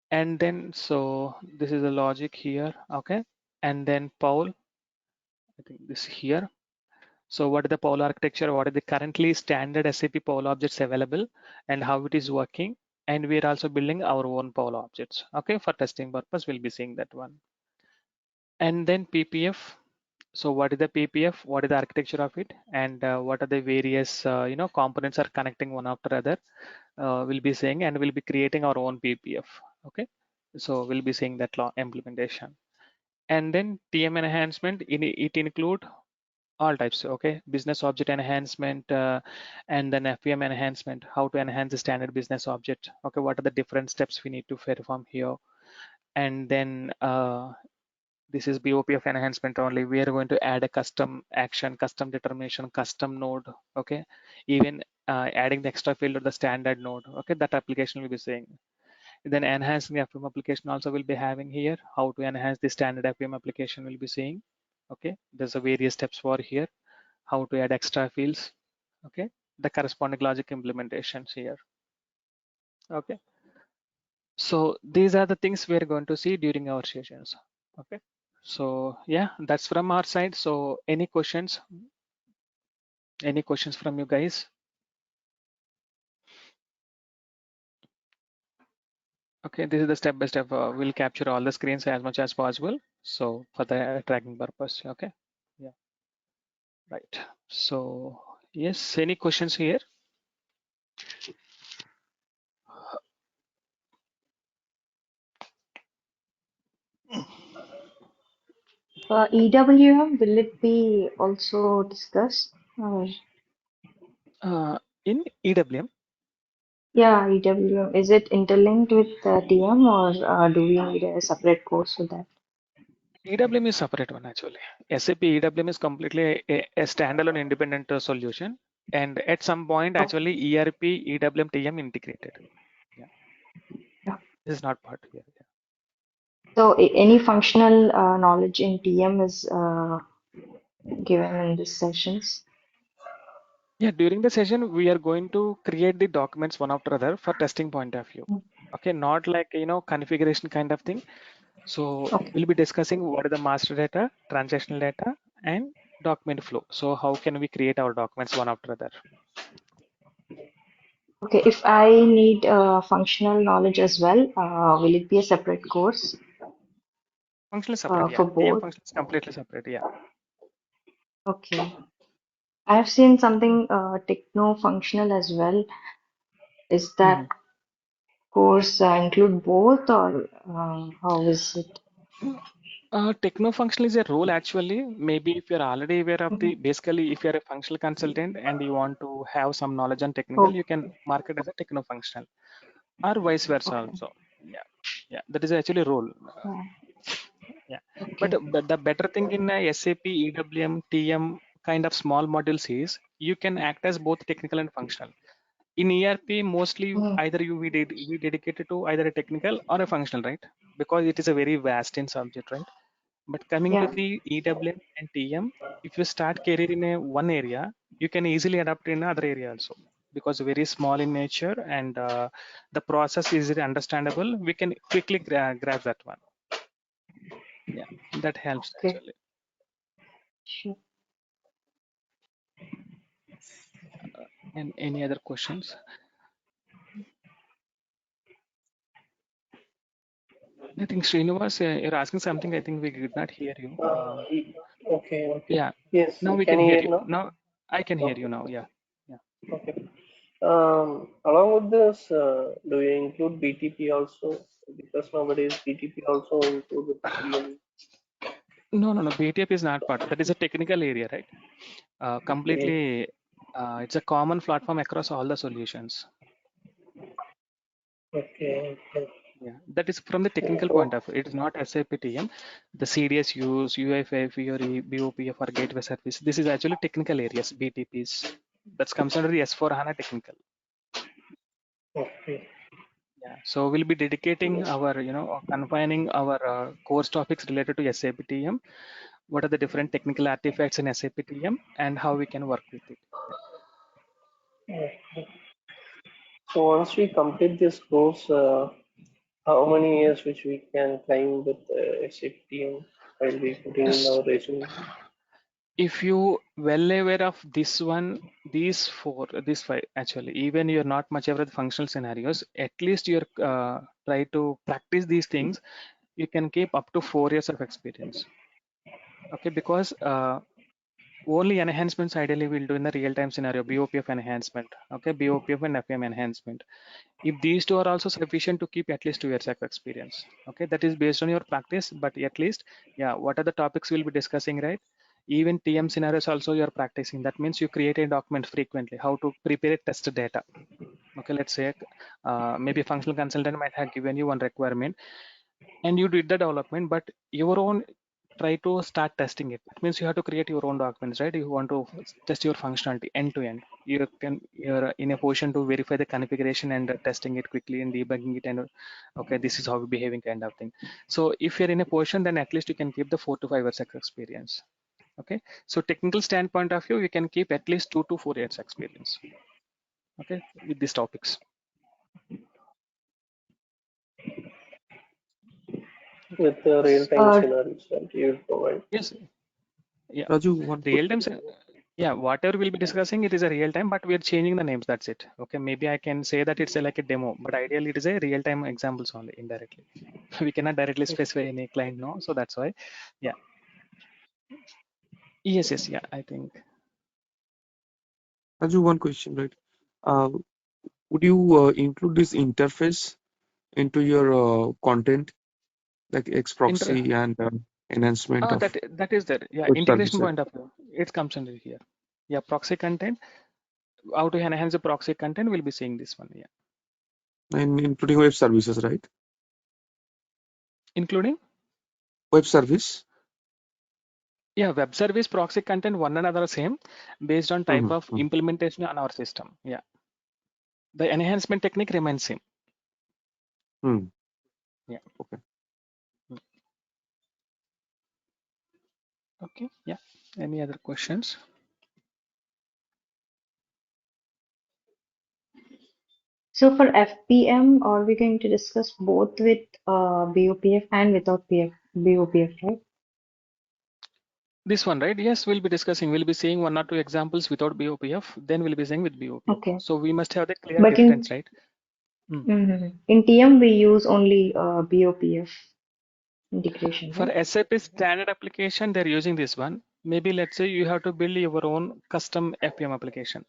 and then so this is the logic here. Okay, and then Paul, I think this here. So what is the Power architecture? What are the currently standard SAP Power objects available and how it is working? And we're also building our own Power objects. Okay, for testing purpose, we'll be seeing that one. And then PPF. So what is the PPF? What is the architecture of it? And what are the various components are connecting one after other? We'll be saying, and we'll be creating our own PPF. Okay, so we'll be seeing that law implementation. And then TM enhancement. It include all types. Okay, business object enhancement, and then FPM enhancement, how to enhance the standard business object. Okay, what are the different steps we need to perform here? And then this is BOPF enhancement only. We are going to add a custom action, custom determination, custom node. Okay, even adding the extra field to the standard node. Okay, that application will be saying. Then enhancing the FPM application also will be having here, how to enhance the standard FPM application will be seeing. Okay, there's a various steps for here, how to add extra fields. Okay, the corresponding logic implementations here. Okay, so these are the things we're going to see during our sessions. Okay, so yeah, that's from our side. So any questions from you guys? Okay, this is the step by step. We'll capture all the screens as much as possible, so for the tracking purpose. Okay, yeah, right. So yes, any questions here? EWM, will it be also discussed? Or, In EWM, yeah, EWM. Is it interlinked with TM or do we need a separate course for that? EWM is separate one actually. SAP EWM is completely a standalone independent solution, and at some point Okay. actually ERP, EWM, TM integrated. Yeah, Yeah. this is not part here. Yeah. So any functional knowledge in TM is given in these sessions? Yeah, during the session, we are going to create the documents one after other for testing point of view. Mm. Okay, not like, configuration kind of thing. So Okay. we'll be discussing what is the master data, transactional data, and document flow. So how can we create our documents one after other? Okay. If I need functional knowledge as well, will it be a separate course Functional separate, yeah. for TM both? function is completely separate, yeah. Okay. I have seen something techno-functional as well. Is that Mhm. course include both or how is it? Techno-functional is a role actually. Maybe if you're already aware of Mhm. basically if you're a functional consultant and you want to have some knowledge on technical, Oh, you can mark it as a techno-functional or vice versa okay. also. Yeah, yeah, that is actually a role. Yeah. Yeah, but Okay. the better thing in SAP, EWM, TM kind of small modules is you can act as both technical and functional. In ERP, mostly Mm. either we dedicated to either a technical or a functional, right? Because it is a very vast in subject, right? But coming to Yeah. the EWM and TM, if you start career in a one area, you can easily adapt in another area also because very small in nature and the process is understandable. We can quickly grab that one. Yeah, that helps Okay. actually. Sure. And any other questions? I think Srinivas, you're asking something. I think we did not hear you. Okay, okay. Yeah, Yes, now we can can you hear hear you. now? Now I can hear you Okay, now. Yeah, yeah. okay. Along with this, do you include BTP also? Because nowadays BTP also included TM. No, no, no. BTP is not part. That is a technical area, right? Okay, Completely. It's a common platform across all the solutions. okay, okay. Yeah, that is from the technical point So, of view. It is not SAP TM. The CDS use, UFI, Fiori, BOPF or gateway service. This is actually technical areas, BTPs. That's comes under the S4HANA technical. okay. Yeah, so we'll be dedicating our, confining our course topics related to SAP TM. What are the different technical artifacts in SAP TM and how we can work with it. Yeah. Okay. So once we complete this course, how many years which we can climb with SAP TM while we putting in Yes. our resume? If you well aware of this one, these four, these five, actually, even you're not much aware of the functional scenarios, at least you're try to practice these things, you can keep up to 4 years of experience. Okay, because only enhancements ideally we'll do in the real-time scenario, BOPF enhancement, okay, BOPF and FM enhancement. If these two are also sufficient to keep at least 2 years of experience, okay, that is based on your practice, but at least, yeah, what are the topics we'll be discussing, right? Even TM scenarios also you're practicing. That means you create a document frequently, how to prepare test data. Okay, let's say maybe a functional consultant might have given you one requirement and you did the development, but your own try to start testing it. That means you have to create your own documents, right? You want to test your functionality end to end. You're in a position to verify the configuration and testing it quickly and debugging it and okay, this is how we're behaving kind of thing. So if you're in a position, then at least you can keep the 4 to 5 years experience. Okay, so technical standpoint of view, you can keep at least 2 to 4 years experience. Okay, with these topics. With the real-time Uh, scenarios that you provide. Yes, yeah. Raju, one Real time, question. yeah, whatever we'll be discussing, it is a real time, but we are changing the names. That's it. Okay, maybe I can say that it's like a demo, but ideally it is a real time examples only indirectly. We cannot directly specify any client, no. So that's why, yeah. Yes, yes, yeah. I think Raju, one question, right? Uh, would you include this interface into your content, like X inter proxy and enhancement of That is there. Yeah, web integration services. point of view, it comes under here. Yeah, proxy content. How to enhance the proxy content? We'll be seeing this one. Yeah, And including web services, right? including Web service. web service proxy content one another same based on type of Mm-hmm. implementation on our system. Yeah, the enhancement technique remains same. Mm. Yeah. Okay. Okay. Yeah. Any other questions? So for FPM, are we going to discuss both with BOPF and without BOPF, right? This one, right? Yes, we'll be discussing. We'll be seeing one or two examples without BOPF. Then we'll be saying with BOPF. Okay. So we must have the clear But difference, right? in TM, we use only BOPF integration, For right? SAP standard application, they're using this one. Maybe let's say you have to build your own custom FPM application.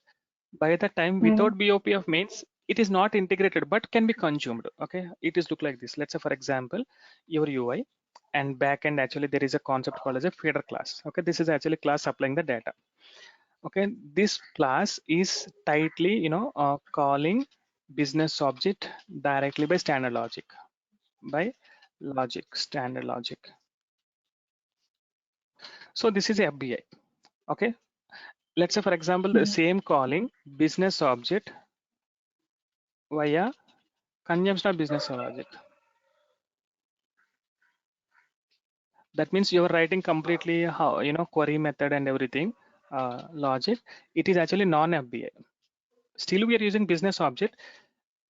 By the time Mm. without BOPF means it is not integrated but can be consumed. Okay, it is look like this. Let's say for example, your UI and backend actually there is a concept called as a feeder class. Okay, this is actually class supplying the data. Okay, this class is tightly calling business object directly by standard logic standard logic. So this is FBI. Okay, let's say for example the same calling business object via consumption of business object. That means you are writing completely how query method and everything logic. It is actually non-FBI. Still we are using business object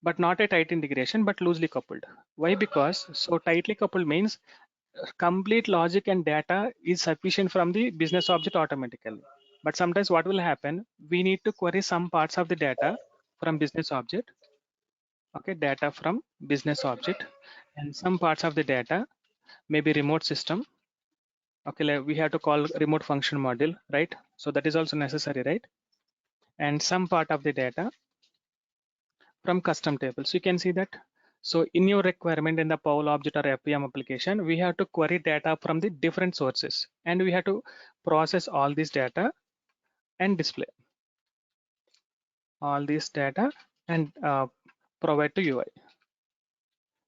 but not a tight integration but loosely coupled. Why? Because so tightly coupled means complete logic and data is sufficient from the business object automatically. But sometimes what will happen, we need to query some parts of the data from business object. Okay, data from business object and some parts of the data maybe remote system. Okay, like we have to call remote function module, right? So that is also necessary, right? And some part of the data from custom table. So you can see that. So in your requirement in the Power Object or FPM application, we have to query data from the different sources and we have to process all this data and display all this data and provide to UI.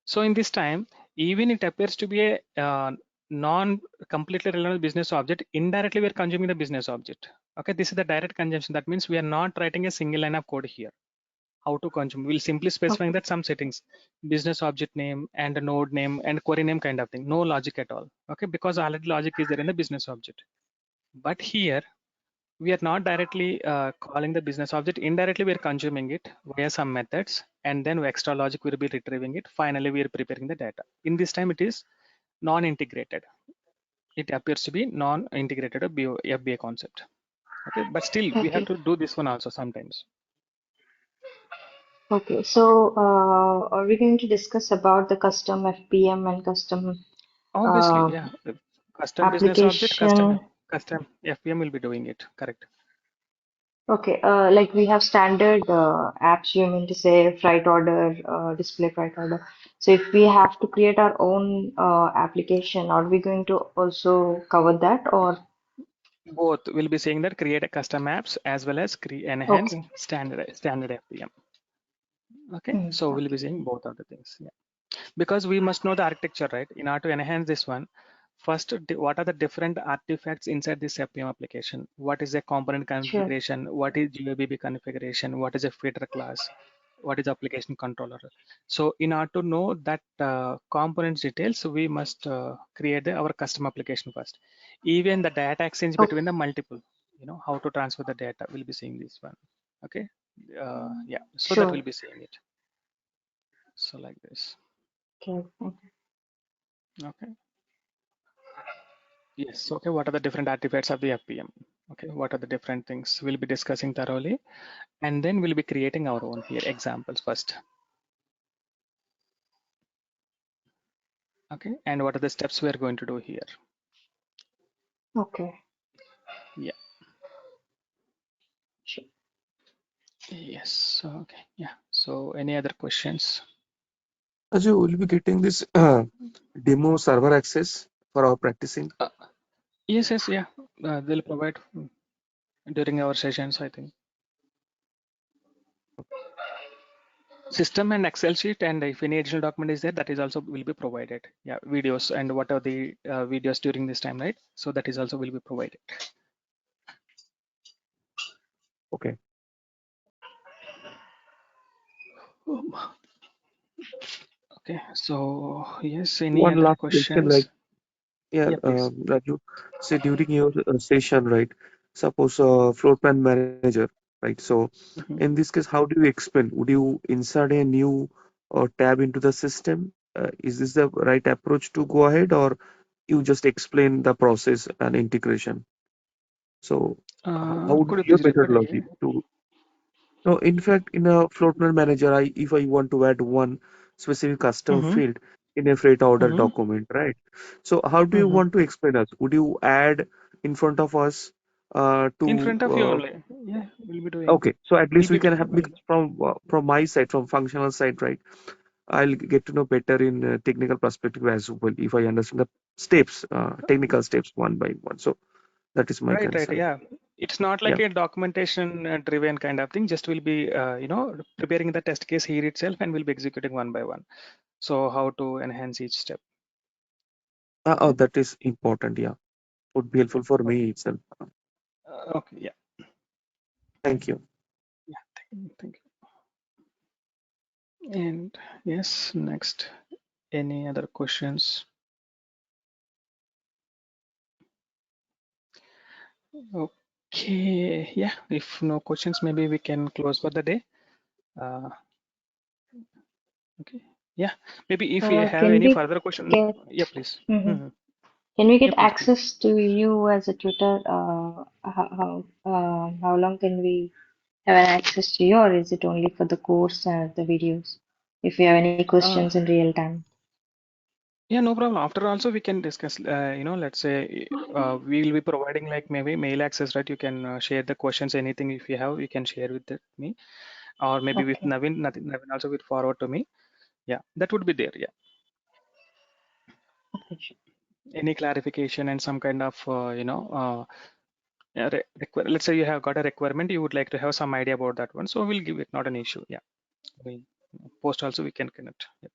So in this time, even it appears to be a non-completely relevant business object, indirectly we're consuming the business object. Okay, this is the direct consumption. That means we are not writing a single line of code here. How to consume? We'll simply specifying Okay. that some settings, business object name and a node name and query name kind of thing. No logic at all. Okay, because already logic is there in the business object. But here we are not directly calling the business object. Indirectly we are consuming it via some methods and then extra logic will be retrieving it. Finally we are preparing the data. In this time it is non-integrated. It appears to be non-integrated FBA concept. Okay, but still we have Okay. to do this one also sometimes. Okay. So are we going to discuss about the custom FPM and custom Obviously, uh, yeah. The custom business object, application? custom FPM will be doing it. Correct. Okay. Like we have standard apps, you mean to say freight order, display freight order. So if we have to create our own application, are we going to also cover that or? Both will be saying that create a custom apps as well as enhance Okay. standard FPM. Okay, Mm, so we'll be okay. saying both of the things. Yeah, because we must know the architecture, right? In order to enhance this one, first, what are the different artifacts inside this FPM application? What is a component Sure. configuration? What is GUBB configuration? What is a feeder class? What is application controller? So in order to know that components details, we must create our custom application first. Even the data exchange Okay. between the multiple, how to transfer the data, we'll be seeing this one. Okay, yeah, so that we'll Sure. be seeing it. So like this. Okay. Okay. Okay. Yes. Okay. What are the different artifacts of the FPM? Okay. What are the different things we'll be discussing thoroughly, and then we'll be creating our own here examples first. Okay. And what are the steps we are going to do here? Okay. Yeah. Sure. Yes. Okay. Yeah. So any other questions? As you will be getting this demo server access for our practicing? Uh, yes, yes, yeah. They'll provide during our sessions, I think. System and Excel sheet, and if any additional document is there, that is also will be provided. Yeah, videos and what are the videos during this time, right? So that is also will be provided. Okay. Okay, so yes, any One other last question, like, questions? yeah, Yeah, please. Raju, say during your session, right? Suppose floor plan manager, right? So Mhm. in this case, how do you explain? Would you insert a new tab into the system? Is this the right approach to go ahead, or you just explain the process and integration? So how would Could you be your please repeat methodology again? to? No, in fact, in a floor plan manager, if I want to add one specific custom Mm-hmm. field in a freight order Mm-hmm. document, right? So how do you Mm-hmm. want to explain us? Would you add in front of us In to front of you only. Yeah, we'll be doing. okay, so at We'll least we be can have, because from my side, from functional side, right? I'll get to know better in technical perspective as well if I understand the steps, technical steps one by one. So that is my right, right. concern. Yeah, it's not like Yeah. a documentation driven kind of thing. Just will be, preparing the test case here itself, and we'll be executing one by one. So how to enhance each step. Oh, Okay. that is important. Yeah, would be helpful for Okay. me itself. Okay. Yeah. Thank you. Yeah. Thank you. And yes, next. Any other questions? Okay. Yeah. If no questions, maybe we can close for the day. Uh, okay. Yeah. Maybe if you have Can any we further question, get yeah, please. mhm. Mhm. Can we Yeah, get please, please. access to you as a tutor? How long can we have an access to you, or is it only for the course and the videos? If you have any Uh, questions in real time. yeah, no problem. After also we can discuss, let's say we'll be providing like maybe mail access, right? You can share the questions, anything if you have, you can share with me, or maybe with Okay. Navin, Navin also will forward to me. Yeah, that would be there. Yeah. Okay. Sure. Any clarification and some kind of, let's say you have got a requirement, you would like to have some idea about that one. So we'll give it, not an issue. Yeah. We post also we can connect. Yeah.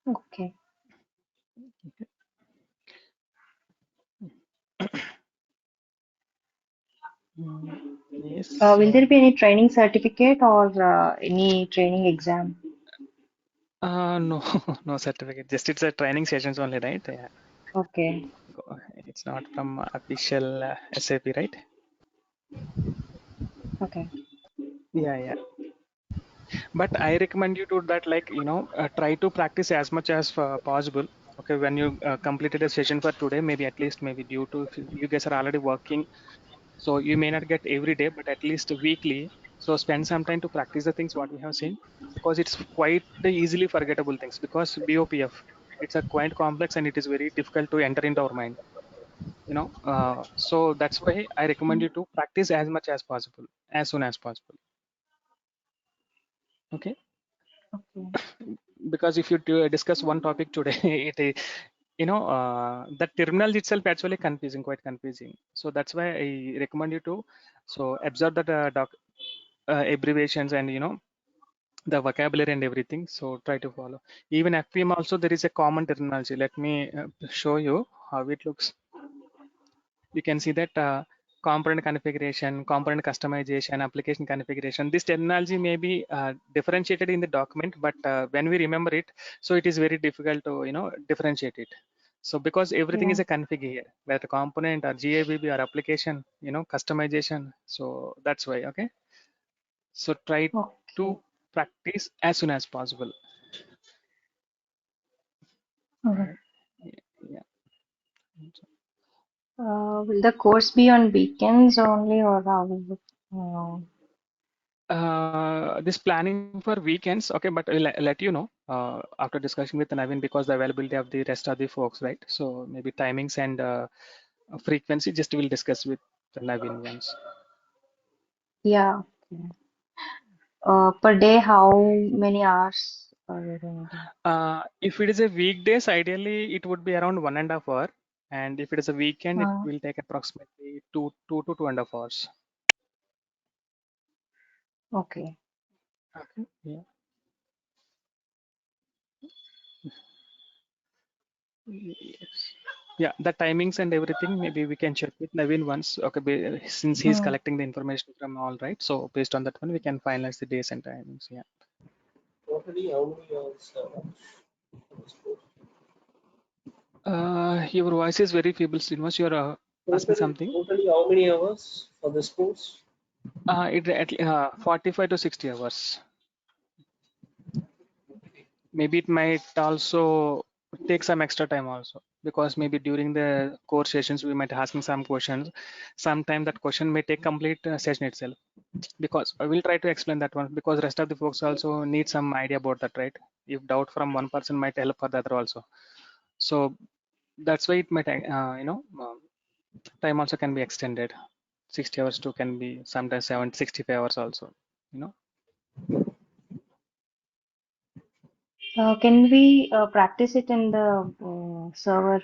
Okay. Mm, yes. Will there be any training certificate or any training exam? No, no certificate. Just it's a training sessions only, right? Yeah. Okay. It's not from official SAP, right? Okay. Yeah, yeah. But I recommend you to that, like, try to practice as much as possible. Okay, when you completed a session for today, maybe at least maybe due to if you guys are already working, so you may not get every day, but at least weekly. So spend some time to practice the things what we have seen, because it's quite the easily forgettable things, because BOPF, it's a quite complex and it is very difficult to enter into our mind. So that's why I recommend you to practice as much as possible, as soon as possible. Okay, Okay. because if you discuss one topic today, that terminal itself actually confusing, quite confusing. So that's why I recommend you to so observe that abbreviations and the vocabulary and everything. So try to follow. Even FPM also there is a common terminology. Let me show you how it looks. You can see that component configuration, component customization, application configuration. This terminology may be differentiated in the document, but when we remember it, so it is very difficult to differentiate it. So because everything is Yeah. a config here, whether component or GABB or application, customization. So that's why. Okay. So try Okay. to practice as soon as possible. Mhm. Right. Yeah. Will the course be on weekends only, or how will it? This planning for weekends, okay, but I'll let you know after discussion with Navin, because the availability of the rest of the folks, right? So maybe timings and frequency, just we'll discuss with Navin once. Yeah. Okay. Per day, how many hours? If it is a weekdays, ideally it would be around 1.5 hour, and if it is a weekend, it will take approximately two to 2.5 hours. Okay. Okay. Yeah. Yes. Yeah, the timings and everything, maybe we can check with Naveen once. Okay, since he's Hmm. collecting the information from all, right? So based on that one, we can finalize the days and timings. Yeah. Totally, how many hours for this course? Your voice is very feeble, Srinivas. You're asking something. Totally, how many hours for this course? It at 45 to 60 hours. Maybe it might also take some extra time also, because maybe during the core sessions we might asking some questions. Sometime that question may take complete session itself, because I will try to explain that one, because rest of the folks also need some idea about that, right? If doubt from one person might help for the other also. So that's why it might time also can be extended. 60 hours too can be sometimes 65 hours also, you know. Can we practice it in the server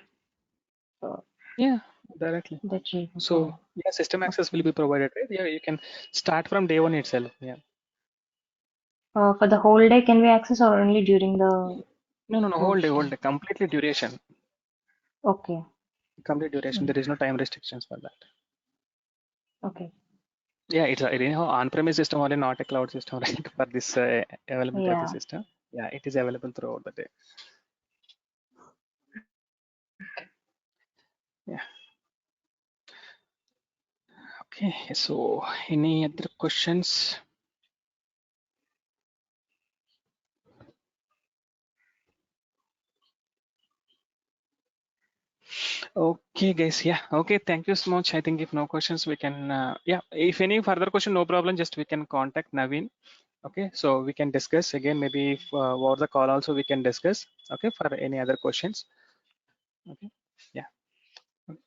uh, Yeah, directly. that you So provide? yeah, system access will Okay. be provided, right? Yeah, you can start from day one itself. Yeah. For the whole day, can we access or only during the No, course whole time? day, completely duration, Okay. complete duration. Mm. There is no time restrictions for that. Okay. Yeah, it's a on-premise system or not a cloud system, right? For this availability of the Yeah. system. Yeah, it is available throughout the day. Yeah. Okay. So any other questions? Okay, guys. Yeah. Okay. Thank you so much. I think if no questions, we can. Yeah. If any further question, no problem. Just we can contact Naveen. Okay. So we can discuss again. Maybe if over the call also we can discuss. Okay. For any other questions. Okay. Yeah. Thank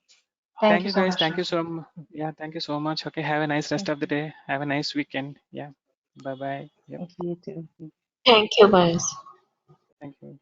Thank you you, so guys. much, Thank you Shashi. so. Yeah. Thank you so much. Okay. Have a nice rest Thank of the you. day. Have a nice weekend. Yeah. Bye bye. Yep. Thank you, you too. Thank you, guys. Thank you.